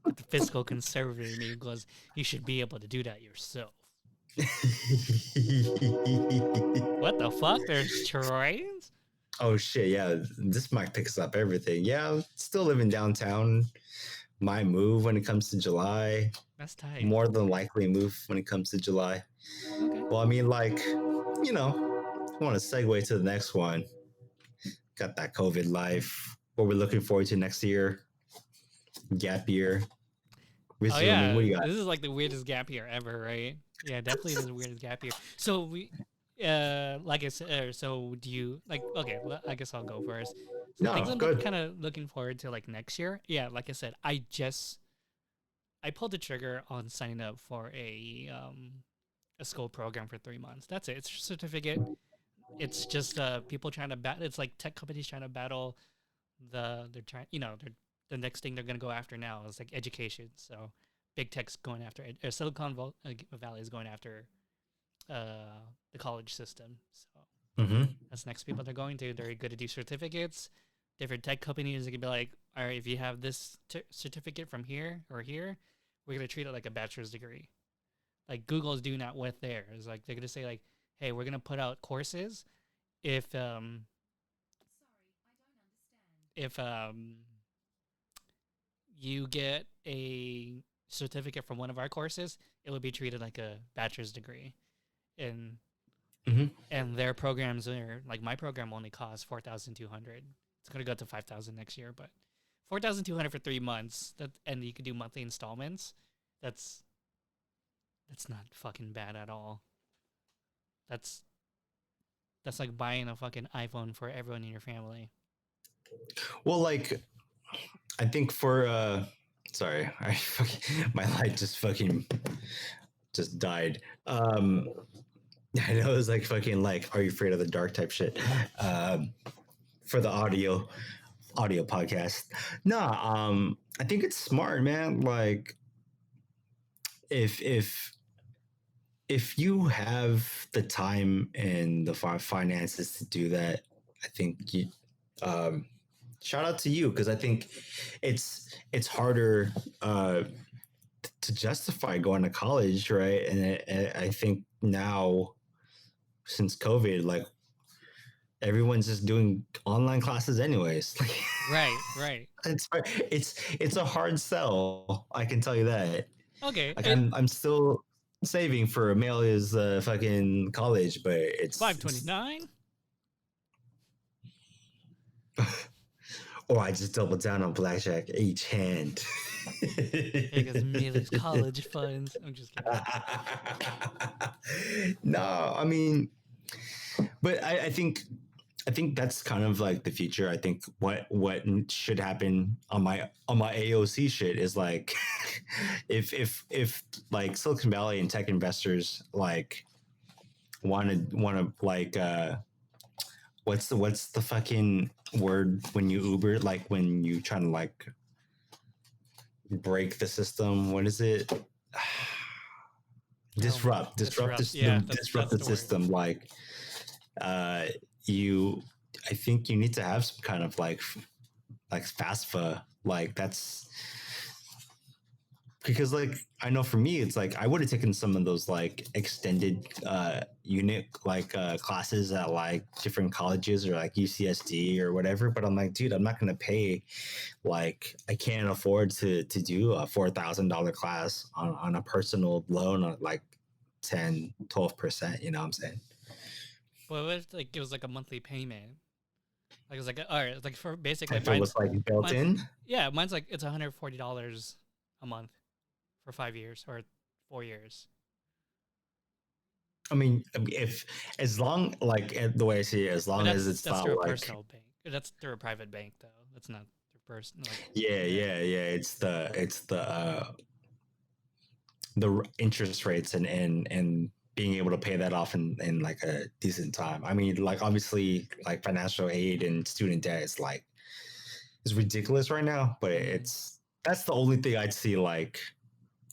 but the fiscal conservative in me goes, you should be able to do that yourself. What the fuck? There's trains? Oh shit, yeah. This mic picks up everything. Yeah, still living downtown. My move when it comes to July. That's tight. More than likely move when it comes to July. Okay. Well, I mean, like, I want to segue to the next one. Got that COVID life. What we're looking forward to next year. Gap year. Oh Resuming. yeah, What do you got? this is like the weirdest gap year ever, right? Yeah, definitely the weirdest gap year. So like I said, so do you like? Okay, I guess I'll go first. So things No, I'm good. kind of looking forward to like next year. Yeah, like I said, I pulled the trigger on signing up for a school program for 3 months. That's it. It's a certificate. It's just people trying to battle. It's like tech companies trying to battle they're trying, they're the next thing they're going to go after now is like education. So big tech's going after it, or Valley is going after the college system. So Mm-hmm. that's next people they're going to. They're good to do certificates. Different tech companies are gonna be like, all right, if you have this certificate from here or here, we're gonna treat it like a bachelor's degree. Like Google's doing that with theirs. Like they're gonna say like, hey, we're gonna put out courses if you get a certificate from one of our courses, it would be treated like a bachelor's degree. And Mm-hmm. their programs are like my program only costs 4,200. It's gonna go up to 5,000 next year, but 4,200 for 3 months. That and you could do monthly installments. That's that's not fucking bad at all. That's that's like buying a fucking iPhone for everyone in your family. Well, like, I think for Sorry, my light just fucking just died. I know it's like fucking like, are you afraid of the dark type shit? For the audio podcast. Nah, I think it's smart, man. Like if if if you have the time and the finances to do that, I think you um shout out to you because I think it's harder to justify going to college, right? And I think now since COVID, like everyone's just doing online classes anyways. Right, right. It's a hard sell. I can tell you that. Okay, Like it I'm still saving for Amelia's fucking college, but it's 529. or I just double down on blackjack each hand. Because Millie's college funds. I'm just kidding. No, I mean, but I think that's kind of like the future. I think what should happen on my AOC shit is like if like Silicon Valley and tech investors like want to like what's the fucking word when you Uber, like when you trying to like break the system, what is it? Disrupt this Yeah, disrupt that's the the word. system, like uh you I think you need to have some kind of like FAFSA, like that's because like I know for me it's like I would have taken some of those like extended unit like classes at like different colleges or like UCSD or whatever, but I'm like, dude, I'm not gonna pay, like I can't afford to do a $4,000 class on a personal loan of like 10-12%, you know what I'm saying? But what if like it was like a monthly payment? Like it's like all right, like for basically If it was like built mine's in. yeah, mine's like it's $140 a month for 5 years or 4 years. If as long like the way I see it, as But long as it's that's not through a like personal bank. That's through a private bank though. That's not through person like yeah, it's the interest rates and being able to pay that off in like a decent time. I mean, like obviously like financial aid and student debt is like is ridiculous right now, but it's that's the only thing I'd see like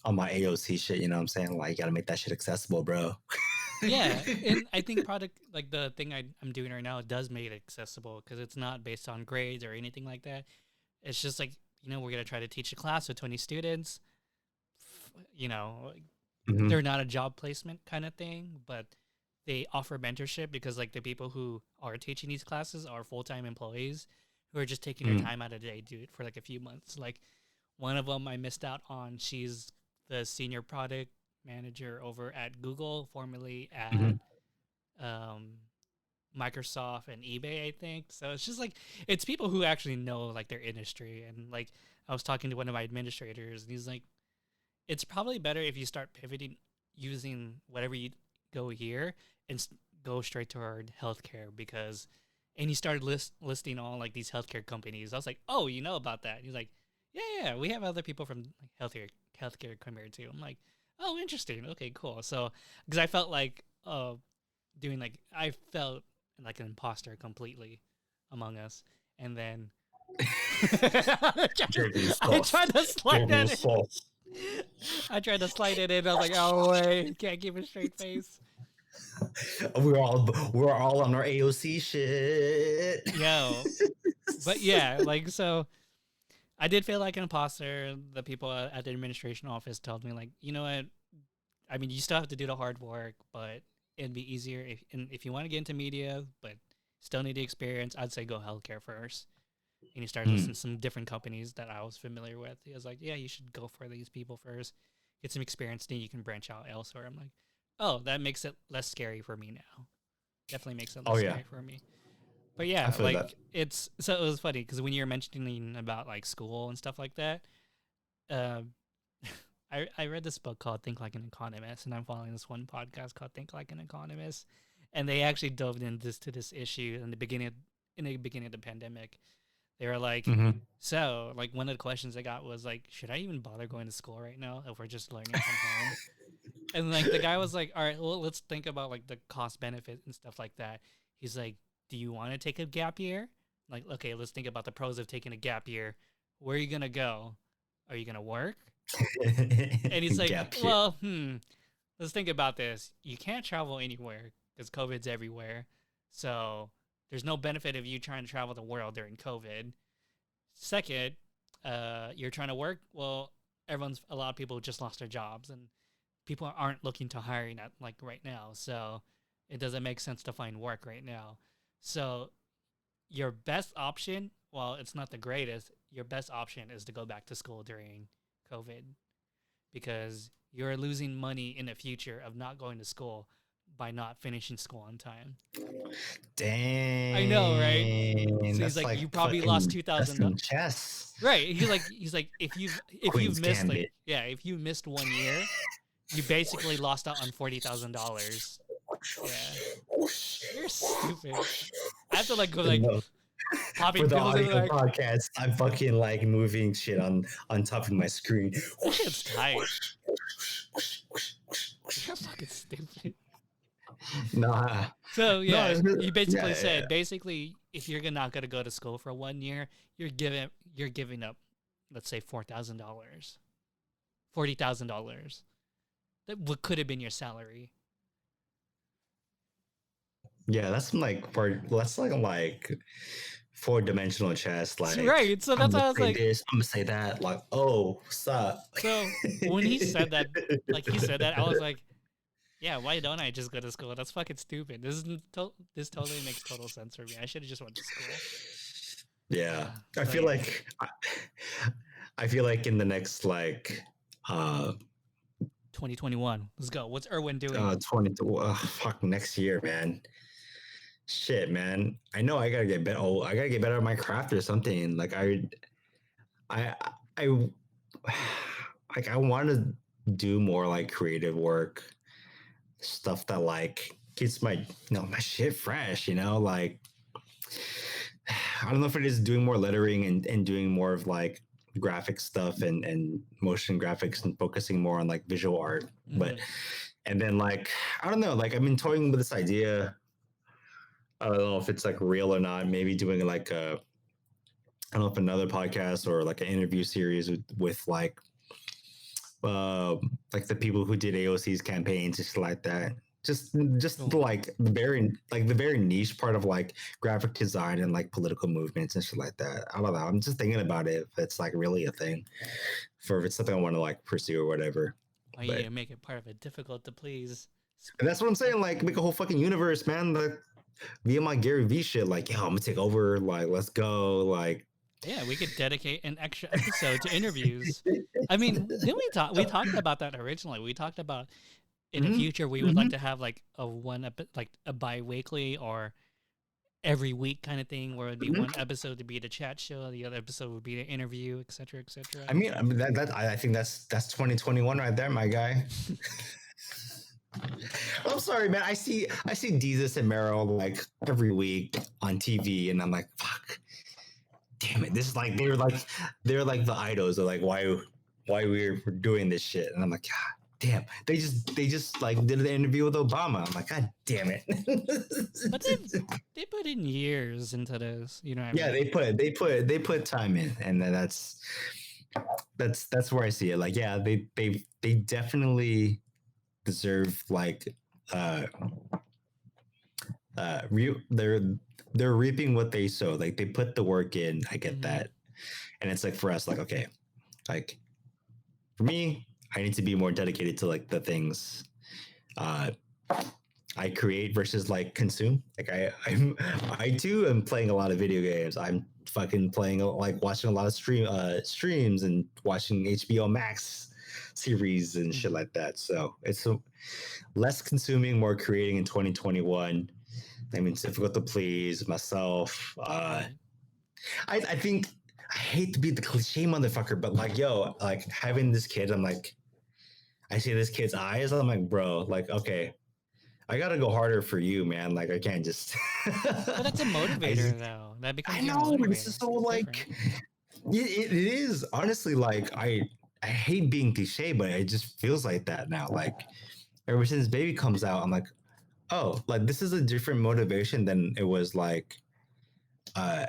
on my AOC shit, you know what I'm saying? Like you gotta make that shit accessible, bro. yeah, and I think product like the thing I'm doing right now does make it accessible because it's not based on grades or anything like that. It's just like we're gonna try to teach a class with 20 students. Like, Mhm. they're not a job placement kind of thing, but they offer mentorship because like the people who are teaching these classes are full time employees who are just taking their Mm. time out of the day to do it for like a few months. Like one of them I missed out on. She's the senior product manager over at Google, formerly at Mhm. um, Microsoft and eBay, I think. So it's just like it's people who actually know like their industry. And like I was talking to one of my administrators, and he's like, it's probably better if you start pivoting using whatever you go here and go straight toward healthcare because. And he started listing all like these healthcare companies. I was like, "Oh, you know about that?" And he's like, "Yeah, we have other people from like healthcare come here too." I'm like, "Oh, interesting. Okay, cool." So, because I felt like doing like I felt like an imposter completely among us, and then Driven I sauce. tried to slide Driven that in. sauce. I tried to slide it in. I was like, "Oh wait, can't keep a straight face." We're all on our AOC shit. Yo, but yeah, like so. I did feel like an imposter. The people at the administration office told me, like, you know what? I mean, you still have to do the hard work, but it'd be easier if you want to get into media, but still need the experience. I'd say go healthcare first. And he started Mm. listing some different companies that I was familiar with. He was like, yeah, you should go for these people first, get some experience, then you can branch out elsewhere. I'm like, oh, that makes it less scary for me now. Definitely makes it Oh less yeah, scary for me. But I yeah, feel that. like it's so it was funny because when you were mentioning about like school and stuff like that, uh, I read this book called Think Like an Economist, and I'm following this one podcast called Think Like an Economist, and they actually dove into this issue in the beginning of the pandemic. They were like, Mm-hmm. so like one of the questions I got was like, should I even bother going to school right now if we're just learning from home? And like the guy was like, all right, well, let's think about like the cost benefit and stuff like that. He's like, do you want to take a gap year? Like, okay, let's think about the pros of taking a gap year. Where are you gonna go? Are you gonna work? And he's like, Gap year. well, let's think about this. You can't travel anywhere because COVID's everywhere. So there's no benefit of you trying to travel the world during COVID. Second, you're trying to work. Well, a lot of people just lost their jobs and people aren't looking to hiring at like right now. So it doesn't make sense to find work right now. So your best option, while it's not the greatest, your best option is to go back to school during COVID because you're losing money in the future of not going to school by not finishing school on time. Dang. I know, right? So he's That's like, like you probably lost fucking, two that's thousand. some chess. Right? He's like, if you've Queen's missed like Gambit. if you missed 1 year, you basically lost out on $40,000. Yeah, you're stupid. I have to like go like No, popping for the pills and audio like podcast, I'm fucking like moving shit on top of my screen. that shit's tight. You're fucking stupid. Nah. So yeah, No, it's good. you basically Yeah, said basically if you're not gonna go to school for 1 year, you're giving up, let's say $4,000, $40,000. That what could have been your salary. yeah, that's like 4-dimensional chess. Like, Right. So I'm that's gonna why I was say like, this, I'm gonna say that. Like, oh, sup. so when he said that, I was like, yeah, why don't I just go to school? That's fucking stupid. This totally makes total sense for me. I should have just went to school. Yeah, I so feel yeah. like I feel like in the next like 2021. Let's go. What's Erwin doing? 20 fuck next year, man. Shit, man. I know I gotta get better. Oh, I gotta get better at my craft or something. Like I, I, like I want to do more like creative work, stuff that like keeps my my shit fresh. Like I don't know if it is doing more lettering and doing more of like graphic stuff and motion graphics and focusing more on like visual art, but and then like I don't know, like I've been toying with this idea. I don't know if it's like real or not. Maybe doing like I don't know if another podcast or like an interview series with like the people who did AOC's campaigns, just like that. Just Cool. like the very niche part of like graphic design and like political movements and shit like that. I don't know. I'm just thinking about it if it's like really a thing, for if it's something I want to like pursue or whatever. Why But you make it part of it difficult to please? and that's what I'm saying. Like make a whole fucking universe, man. Like via my Gary V shit. Like yo, I'm gonna take over. Like let's go. Like Yeah, we could dedicate an extra episode to interviews. I mean, didn't we talked about that originally. We talked about in the future we would like to have like like a bi-weekly or every week kind of thing where it would be one episode to be the chat show, the other episode would be the interview, etc., etc. I mean I think that's 2021 right there, my guy. I'm sorry, man. I see Jesus and Meryl like every week on TV, and I'm like, fuck, damn it. This is like they're like the idols of like why we're doing this shit, and I'm like, God damn. They just like did the interview with Obama. I'm like, God damn it. But they put in years into this, you know what I Yeah, mean? they put time in, and then that's where I see it. Like, yeah, they definitely deserve like they're reaping what they sow. Like they put the work in. I get that, and it's like for us, like okay, like for me, I need to be more dedicated to like the things I create versus like consume. Like I too am playing a lot of video games. I'm fucking playing like watching a lot of streams and watching HBO Max series and shit like that. So it's less consuming, more creating in 2021. I mean, it's difficult to please myself. I think I hate to be the cliche motherfucker, but like, yo, like having this kid, I'm like, I see this kid's eyes, I'm like, bro, like, okay, I gotta go harder for you, man. Like I can't just. But that's a I just, motivator, though. That I becomes your know it's motivator. just so It's different. like it is honestly like I hate being cliche, but it just feels like that now. Like ever since baby comes out, I'm oh, like this is a different motivation than it was uh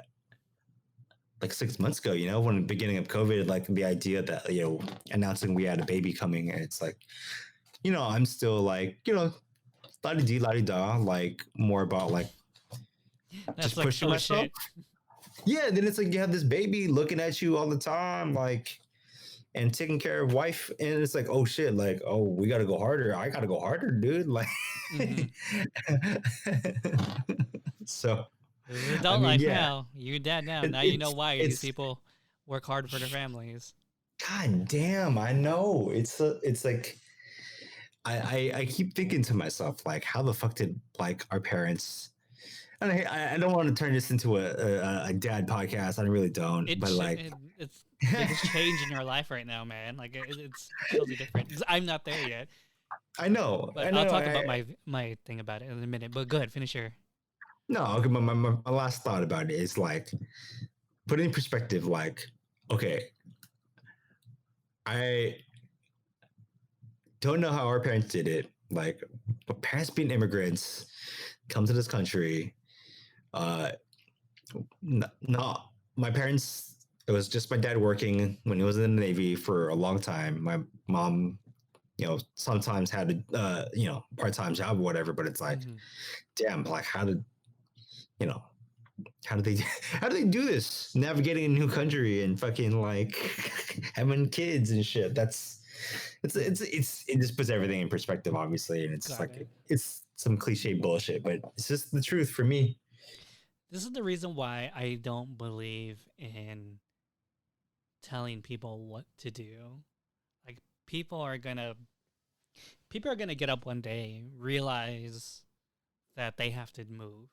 like 6 months ago, you know, when the beginning of COVID, like the idea that, announcing we had a baby coming, and it's like, I'm still like, la di la di da, like more about like That's just like, pushing oh myself. shit. Yeah, then it's like you have this baby looking at you all the time, like, and taking care of wife, and it's like, oh shit, like, oh, we gotta go harder. I gotta go harder, dude. Like, Mm-hmm. so, This is I adult mean, life yeah, now. You're dad now. it, Now you know it's why these it's people work hard for their families. God damn, I know. It's like I keep thinking to myself, like, how the fuck did like our parents? And I don't want to turn this into a dad podcast. I really don't. It But should. like, It's the biggest change in your life right now, man. Like it's totally different. 'Cause I'm not there yet, I know, but I I'll know. talk about my thing about it in a minute. But go ahead, finish your. No, okay, my last thought about it is like, put it in perspective. Like, okay, I don't know how our parents did it. Like, but parents being immigrants, come to this country. Uh, not my parents. It was just my dad working when he was in the Navy for a long time. My mom, sometimes had a part-time job or whatever. But it's like, Mm-hmm. damn, like you know how do they how do they do this navigating a new country and fucking like having kids and shit? It just puts everything in perspective, obviously, and it's Got like it. it's some cliche bullshit, but it's just the truth for me. This is the reason why I don't believe in telling people what to do. Like people are gonna get up one day, realize that they have to move,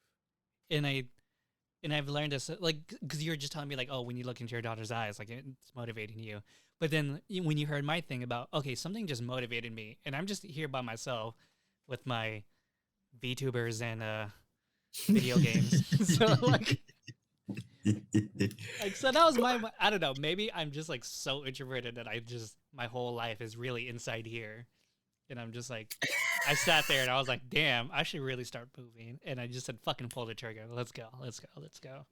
and I've learned this like because you were just telling me like, oh, when you look into your daughter's eyes, like it's motivating you. But then when you heard my thing about okay, something just motivated me, and I'm just here by myself with my VTubers and video games. So like so that was I don't know, maybe I'm just like so introverted that I just my whole life is really inside here, and I'm just like I sat there and I was like, damn, I should really start moving, and I just said fucking pull the trigger, let's go, let's go, let's go.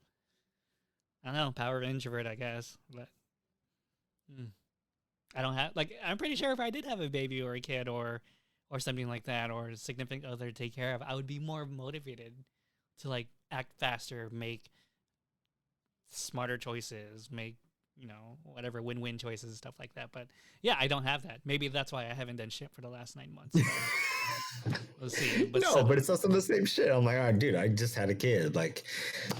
I don't know, power of introvert, I guess, but mm, I don't have like I'm pretty sure if I did have a baby or a kid or something like that or a significant other to take care of, I would be more motivated to like act faster, make smarter choices, make whatever win-win choices and stuff like that. But yeah, I don't have that. Maybe that's why I haven't done shit for the last 9 months. So we'll see. But No, but it's also the same shit. I'm like, oh, dude, I just had a kid. Like,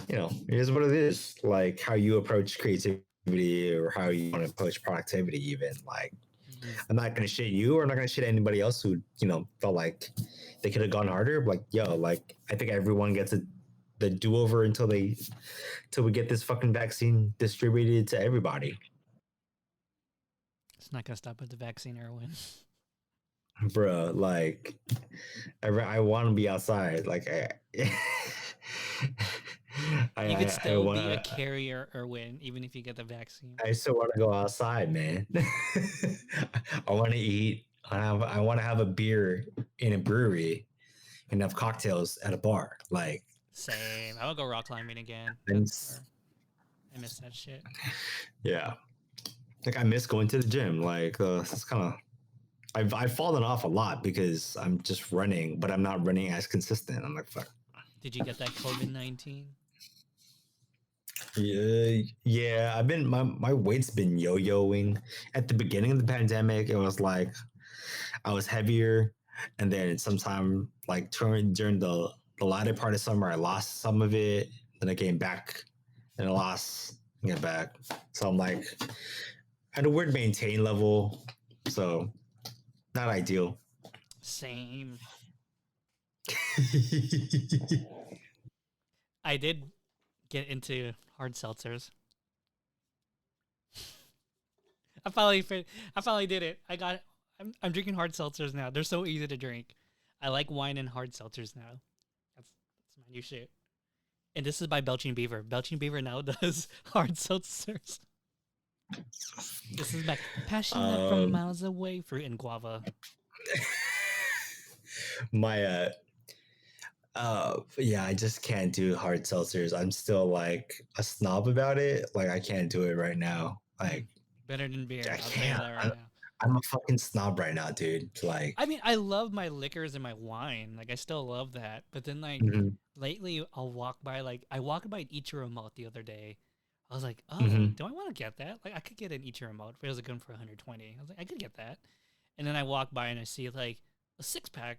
it is what it is. Like how you approach creativity or how you want to approach productivity, even. Like, mhm. I'm not gonna shit you or I'm not gonna shit anybody else who, felt like they could have gone harder. Like, yo, like I think everyone gets the do-over until we get this fucking vaccine distributed to everybody. It's not gonna stop at the vaccine, Erwin. Bruh, like I want to be outside. Like You could I still want be a to. carrier, Erwin, even if you get the vaccine. I still want to go outside, man. I want to eat. I want to have a beer in a brewery and have cocktails at a bar. Like, Same. I would go rock climbing again. and I miss that shit. yeah, like I miss going to the gym. Like, it's kind of. I've fallen off a lot because I'm just running, but I'm not running as consistent. I'm like, fuck. Did you get that COVID-19? Yeah. I've been my weight's been yo-yoing. At the beginning of the pandemic, it was like I was heavier, and then sometime like during the latter part of summer, I lost some of it. Then I came back, and I lost, and get back. So I'm like at a weird maintain level. So not ideal. Same. I did get into hard seltzers. I finally did it. I'm drinking hard seltzers now. They're so easy to drink. I like wine and hard seltzers now. That's my new shit. And this is by Belching Beaver. Belching Beaver now does hard seltzers. This is my passionate from Um, miles away, fruit and guava. my yeah, I just can't do hard seltzers. I'm still like a snob about it. Like I can't do it right now. Mm. Like Better than beer. I I'll tell you can't. that right now. I'm a fucking snob right now, dude. Like, I mean, I love my liquors and my wine. Like, I still love that. But then, like, mhm, lately, I'll walk by, like, I walked by an Ichiro malt the other day. I was like, oh, mhm. do I want to get that? Like, I could get an Ichiro malt if it was going for 120. I was like, I could get that. And then I walk by and I see, like, a 6 pack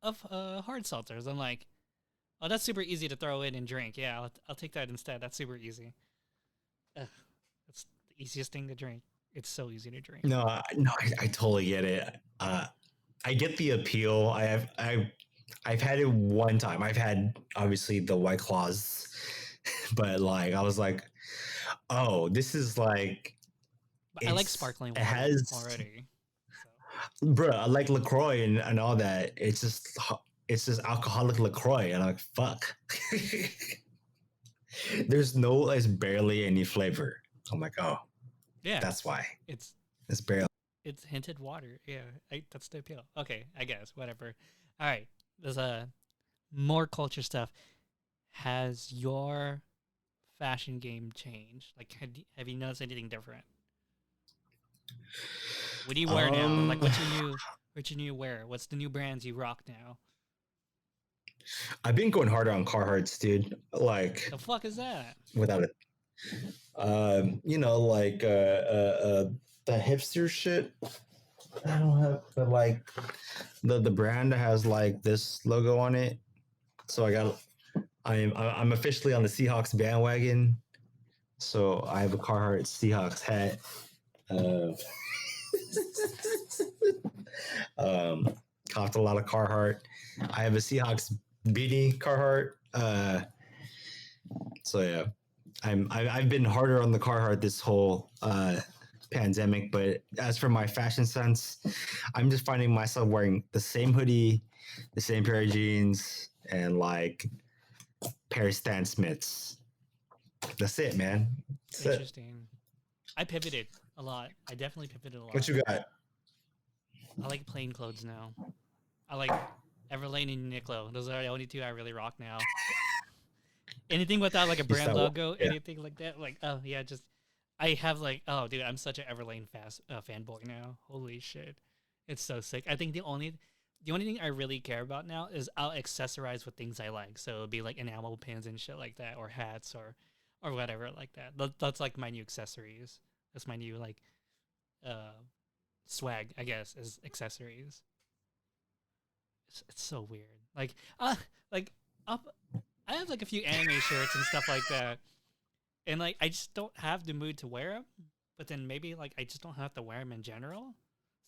of hard seltzers. I'm like, oh, that's super easy to throw in and drink. Yeah, I'll take that instead. That's super easy. Ugh, that's the easiest thing to drink. It's so easy to drink. No, I totally get it. I get the appeal. I've had it one time. I've had obviously the White Claws, but like I was like, oh, this is like But I like sparkling it water has, already. So. bro. I like Lacroix and all that. It's just alcoholic Lacroix, and I'm like, fuck. There's barely any flavor. I'm like, oh, Yeah, that's why it's it's barely. it's hinted water. Yeah, that's the appeal. Okay, I guess whatever. All right, there's more culture stuff. Has your fashion game changed? Like, have you noticed anything different? What do you wear now? Like, Um, what's your new wear? What's the new brands you rock now? I've been going harder on Carhartts, dude. Like The fuck is that? without it, like the hipster shit. I don't have, but like the brand has like this logo on it. So I'm officially on the Seahawks bandwagon. So I have a Carhartt Seahawks hat. Uh, um, copped a lot of Carhartt. I have a Seahawks beanie Carhartt. So yeah, I've been harder on the Carhartt this whole pandemic. But as for my fashion sense, I'm just finding myself wearing the same hoodie, the same pair of jeans, and like pair of Stan Smiths. That's it, man. That's it. Interesting. I pivoted a lot. I definitely pivoted a lot. What you got? I like plain clothes now. I like Everlane and Uniqlo. Those are the only two I really rock now. Anything without like a brand logo, Yeah. anything like that, like oh yeah, just I have like oh dude, I'm such an Everlane fanboy now. Holy shit, it's so sick. I think the only thing I really care about now is I'll accessorize with things I like. So it'll be like enamel pins and shit like that, or hats, or whatever like that. That's like my new accessories. That's my new like uh swag, I guess, is accessories. It's so weird. Like up, I have like a few anime shirts and stuff like that, and like I just don't have the mood to wear them. But then maybe like I just don't have to wear them in general.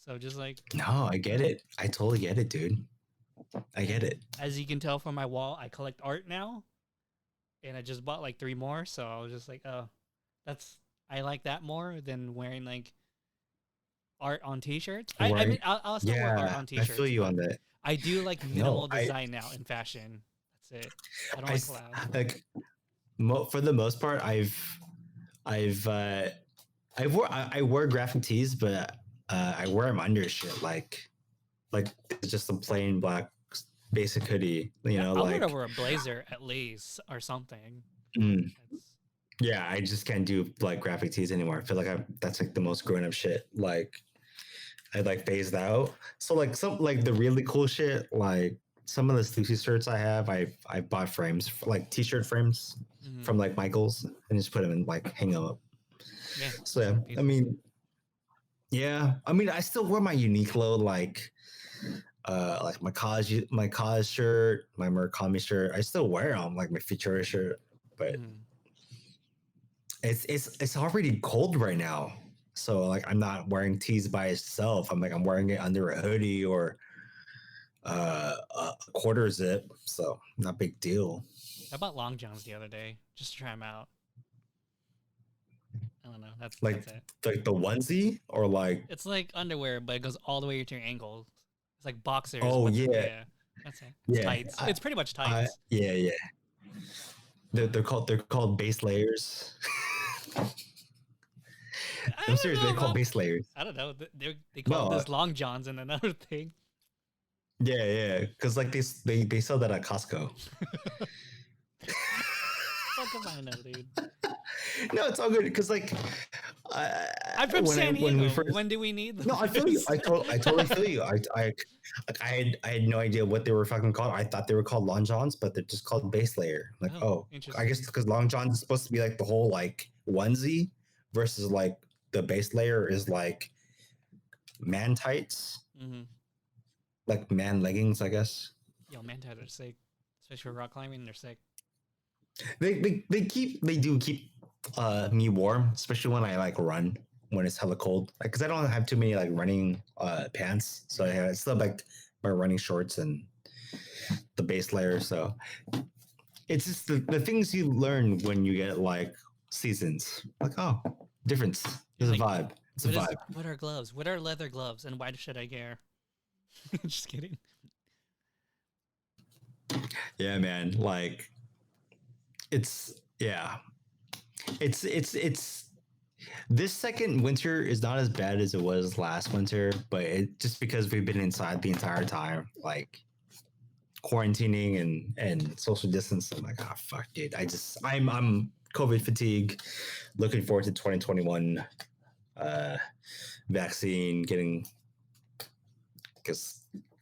So just like No, I get it. I totally get it, dude. I get it. as you can tell from my wall, I collect art now, and I just bought like 3 more. So I was just like, oh, that's I like that more than wearing like art on t-shirts. I mean Right? I'll still wear art Yeah, on I t-shirts, feel you but on that. I do like No, minimal design now in fashion. That's it. I don't I like s- collab. like for the most part, I've I wear graphic tees, but I wear them under shit like it's just a plain black basic hoodie. You Yeah, know, I'll wear it like over a blazer at least or something. mm, That's yeah, I just can't do like graphic tees anymore. I feel like that's like the most grown up shit. Like I like phased out. So like some like the really cool shit, like some of the Stussy shirts I have, I bought frames like t-shirt frames mhm. from like Michaels and just put them in like hang them up. Yeah, So those yeah, are I pieces. mean, yeah, I mean, I still wear my Uniqlo like my college shirt, my Murakami shirt. I still wear them like my Futura shirt, but Mhm. it's already cold right now. So like I'm not wearing tees by itself. I'm wearing it under a hoodie or a quarter zip. So not big deal. I bought long johns the other day just to try them out. I don't know. That's Like it. like the onesie or like It's like underwear, but it goes all the way to your ankles. It's like boxers, oh but then yeah yeah. That's it. It's Yeah, tights. It's pretty much tights. yeah, yeah. They're called base layers. I I'm don't serious. know They're called about. base layers. I don't know. They call No, this long johns and another thing. yeah, yeah. Because like they sell that at Costco. Fuck if I know, dude. No, it's all good. Because like, I'm from San when we Diego. first. When do we need No, I feel you. this? I totally feel you. Like I had no idea what they were fucking called. I thought they were called long johns, but they're just called base layer. Like, oh, I interesting. guess because long johns is supposed to be like the whole like onesie, versus like the base layer is like man tights, Mm-hmm. like man leggings, I guess. Yo, man, tights are sick, especially for rock climbing. They're sick. They do keep me warm, especially when I like run when it's hella cold. Like, cause I don't have too many like running pants, so I still have like my running shorts and the base layer. So it's just the things you learn when you get like seasons. Like, oh, difference. There's Like, a vibe. It's a vibe. What are gloves? What are leather gloves? And why should I care? Just kidding. Yeah, man. Like, yeah. It's this second winter is not as bad as it was last winter, but it just because we've been inside the entire time, like quarantining and social distance. I'm like, oh fuck, dude. I'm COVID fatigue. Looking forward to 2021 vaccine getting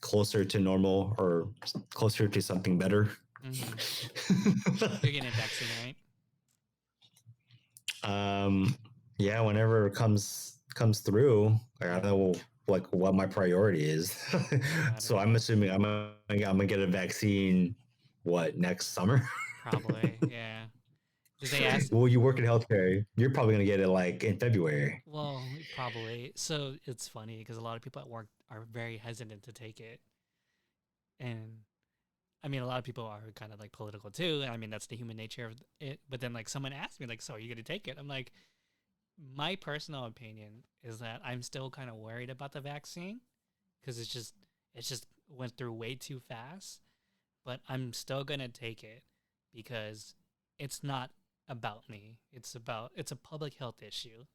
closer to normal or closer to something better. Mm-hmm. You're getting a vaccine, right? Yeah, whenever it comes through, like, I don't know like what my priority is. So I'm assuming I'm gonna get a vaccine next summer? Probably, yeah. Because they asked. Well, you work in healthcare, you're probably gonna get it like in February. Well, probably. So it's funny because a lot of people at work are very hesitant to take it, and I mean, a lot of people are kind of like political too. And I mean, that's the human nature of it. But then, like, someone asked me, like, "So are you going to take it?" I'm like, my personal opinion is that I'm still kind of worried about the vaccine because it just went through way too fast. But I'm still gonna take it because it's not about me. It's a public health issue.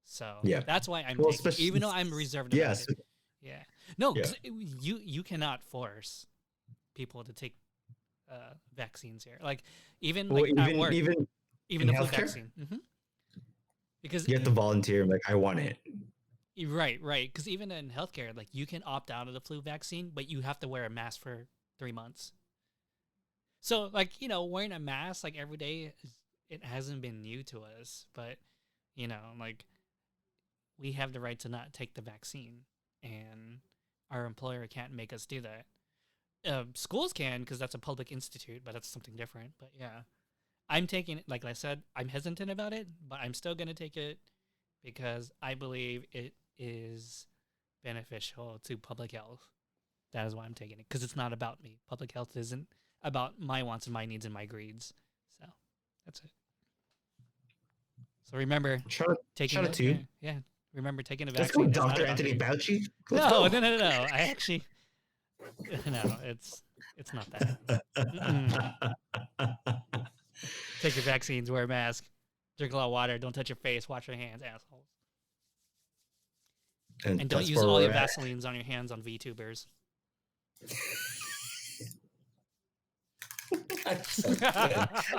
So Yeah, that's why I'm well, taking it, even though I'm reserved about yes, it. Yeah. No, yeah. because you cannot force people to take vaccines here. Like even Well, like at work, even even in the flu healthcare, vaccine. Because you have to volunteer. Like, I want it. right, right. Because even in healthcare, like you can opt out of the flu vaccine, but you have to wear a mask for 3 months. So like wearing a mask like every day, it hasn't been new to us, but like we have the right to not take the vaccine, and our employer can't make us do that. Schools can because that's a public institute, but that's something different. But yeah, I'm taking it. Like I said, I'm hesitant about it, but I'm still gonna take it because I believe it is beneficial to public health. That is why I'm taking it because it's not about me. Public health isn't about my wants and my needs and my greeds. So that's it. So remember taking shout out to you. yeah. Remember taking a Let's go, vaccine. Dr. Anthony Fauci. No. I actually no. It's not that. Take your vaccines. Wear a mask. Drink a lot of water. Don't touch your face. Wash your hands, assholes. And don't use all your Vaselines on your hands on VTubers.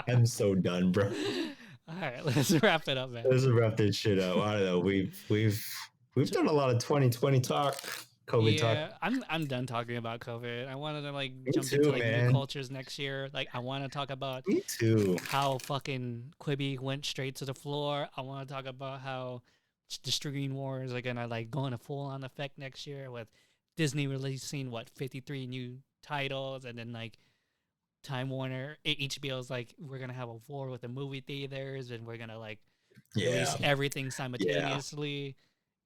I'm so done, bro. All right, let's wrap it up, man. Let's wrap this shit up. I don't know. We've done a lot of 2020 talk, COVID talk. I'm done talking about COVID. I wanted to jump into new cultures next year. Like I want to talk about Me too. How fucking Quibi went straight to the floor. I want to talk about how the streaming wars are gonna go into full on effect next year with Disney releasing 53 new titles, and then Time Warner, HBO's we're gonna have a war with the movie theaters, and we're gonna release everything simultaneously.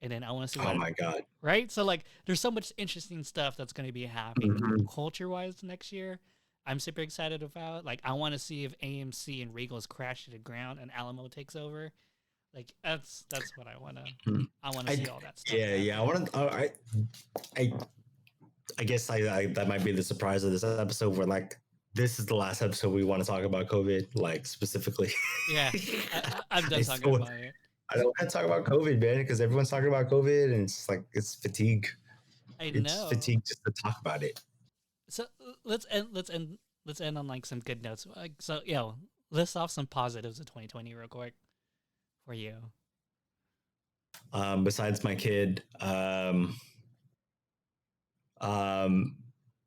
And then I want to see. Oh my god! Right, so there's so much interesting stuff that's gonna be happening culture-wise next year. I'm super excited about. I want to see if AMC and Regal's crash to the ground and Alamo takes over. That's what I want to. I want to see all that stuff. Yeah. I want to. I guess I that might be the surprise of this episode. Where like this is the last episode we want to talk about COVID, like specifically. Yeah, I'm I done talking still about it. I don't want to talk about COVID, man, because everyone's talking about COVID, and it's like it's fatigue. I It's know. fatigue just to talk about it. So let's end on like some good notes. Like, so list off some positives of 2020 real quick for you. Besides my kid, um,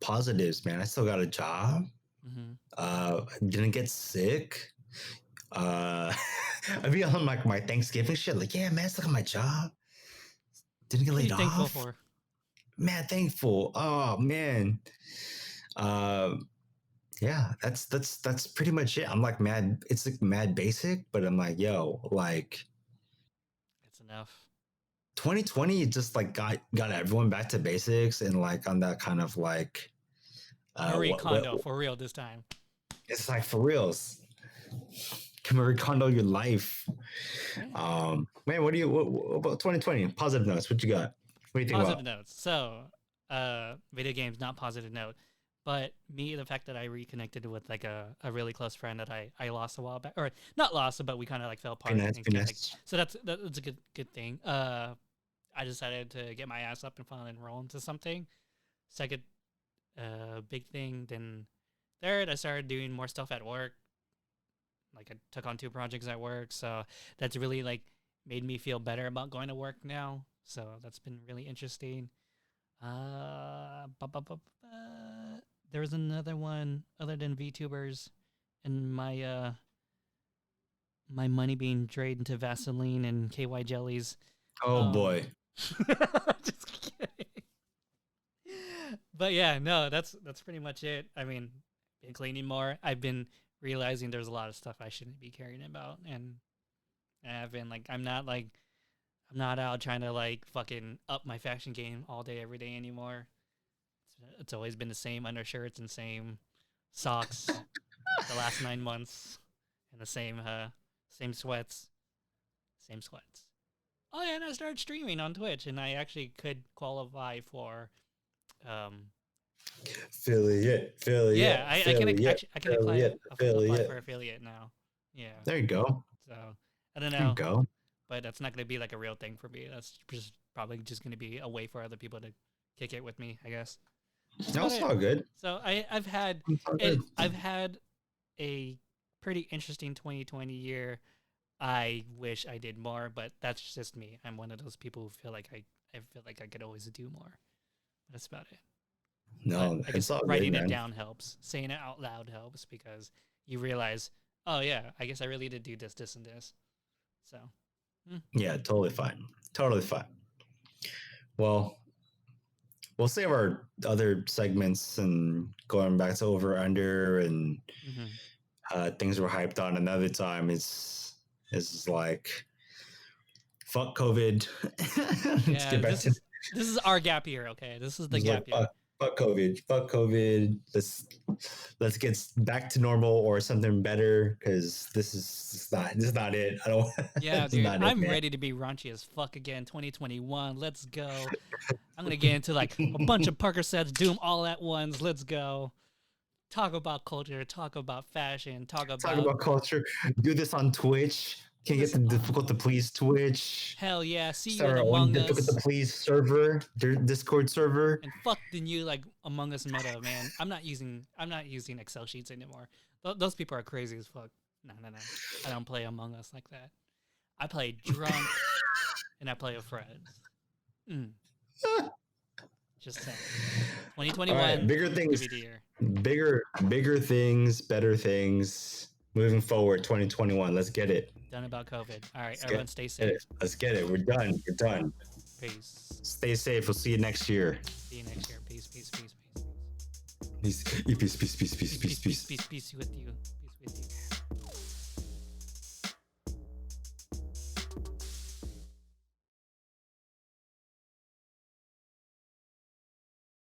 positives, man. I still got a job. Mm-hmm. Didn't get sick. I be on like my Thanksgiving shit. Like, yeah, man, look at my job. Didn't get What are laid you thankful off. for? Man, thankful. Oh man. Yeah, that's pretty much it. I'm like mad. It's like mad basic, but I'm like, yo, like It's enough. 2020 just like got everyone back to basics and like on that kind of like Marie Kondo for real this time. it's like for reals. Can Marie Kondo your life? Yeah. Man, what about 2020? Positive notes. What you got? What do you think Positive about? notes. So, video games, not positive note, but the fact that I reconnected with like a really close friend that I lost a while back, or not lost, but we kind of like fell apart. So that's a good thing. I decided to get my ass up and finally enroll into something. Second, big thing. Then third, I started doing more stuff at work. Like I took on 2 projects at work, so that's really like made me feel better about going to work now. So that's been really interesting. There was another one other than VTubers, and my money being drained into Vaseline and KY jellies. Oh boy. Just kidding. But yeah, no, that's pretty much it. I mean, been cleaning more. I've been realizing there's a lot of stuff I shouldn't be caring about, and I've been like, I'm not out trying to like fucking up my fashion game all day every day anymore. It's always been the same undershirts and same socks the last 9 months, and the same sweats, same sweats. Oh yeah, and I started streaming on Twitch, and I actually could qualify for affiliate. Yeah, I can apply for affiliate now. Yeah. There you go. So I don't know. There you go. But that's not going to be like a real thing for me. That's just probably just going to be a way for other people to kick it with me, I guess. That's all good. So I've had a pretty interesting 2020 year. I wish I did more, but that's just me. I'm one of those people who feel like I feel like I could always do more. That's about it. No, I guess writing it down helps. Saying it out loud helps because you realize, oh yeah, I guess I really did do this, and this. So. Yeah, totally fine. Totally fine. Well, we'll save our other segments and going back to over under and things we're hyped on another time. It's like fuck COVID. Yeah, this is our gap year. Okay, this is the gap year. Fuck COVID. Fuck COVID. Let's get back to normal or something better because this is not it. I don't. Yeah, dude, I'm ready to be raunchy as fuck again. 2021. Let's go. I'm gonna get into like a bunch of Parker sets, Doom all at once. Let's go. Talk about culture. Talk about fashion. Talk about culture. Do this on Twitch. Can't get the difficult to please Twitch. Hell yeah! See you in Among Us. Difficult to please server, their Discord server. And fuck the new like Among Us meta, man. I'm not using Excel sheets anymore. Those people are crazy as fuck. No. I don't play Among Us like that. I play drunk and I play with friends. Just saying. 2021. Right, bigger things. Bigger things, better things. Moving forward, 2021. Let's get it. Done about COVID. All right, everyone stay safe. Let's get it. We're done. Peace. Stay safe. We'll see you next year. See you next year. Peace. Peace with you. Peace with you.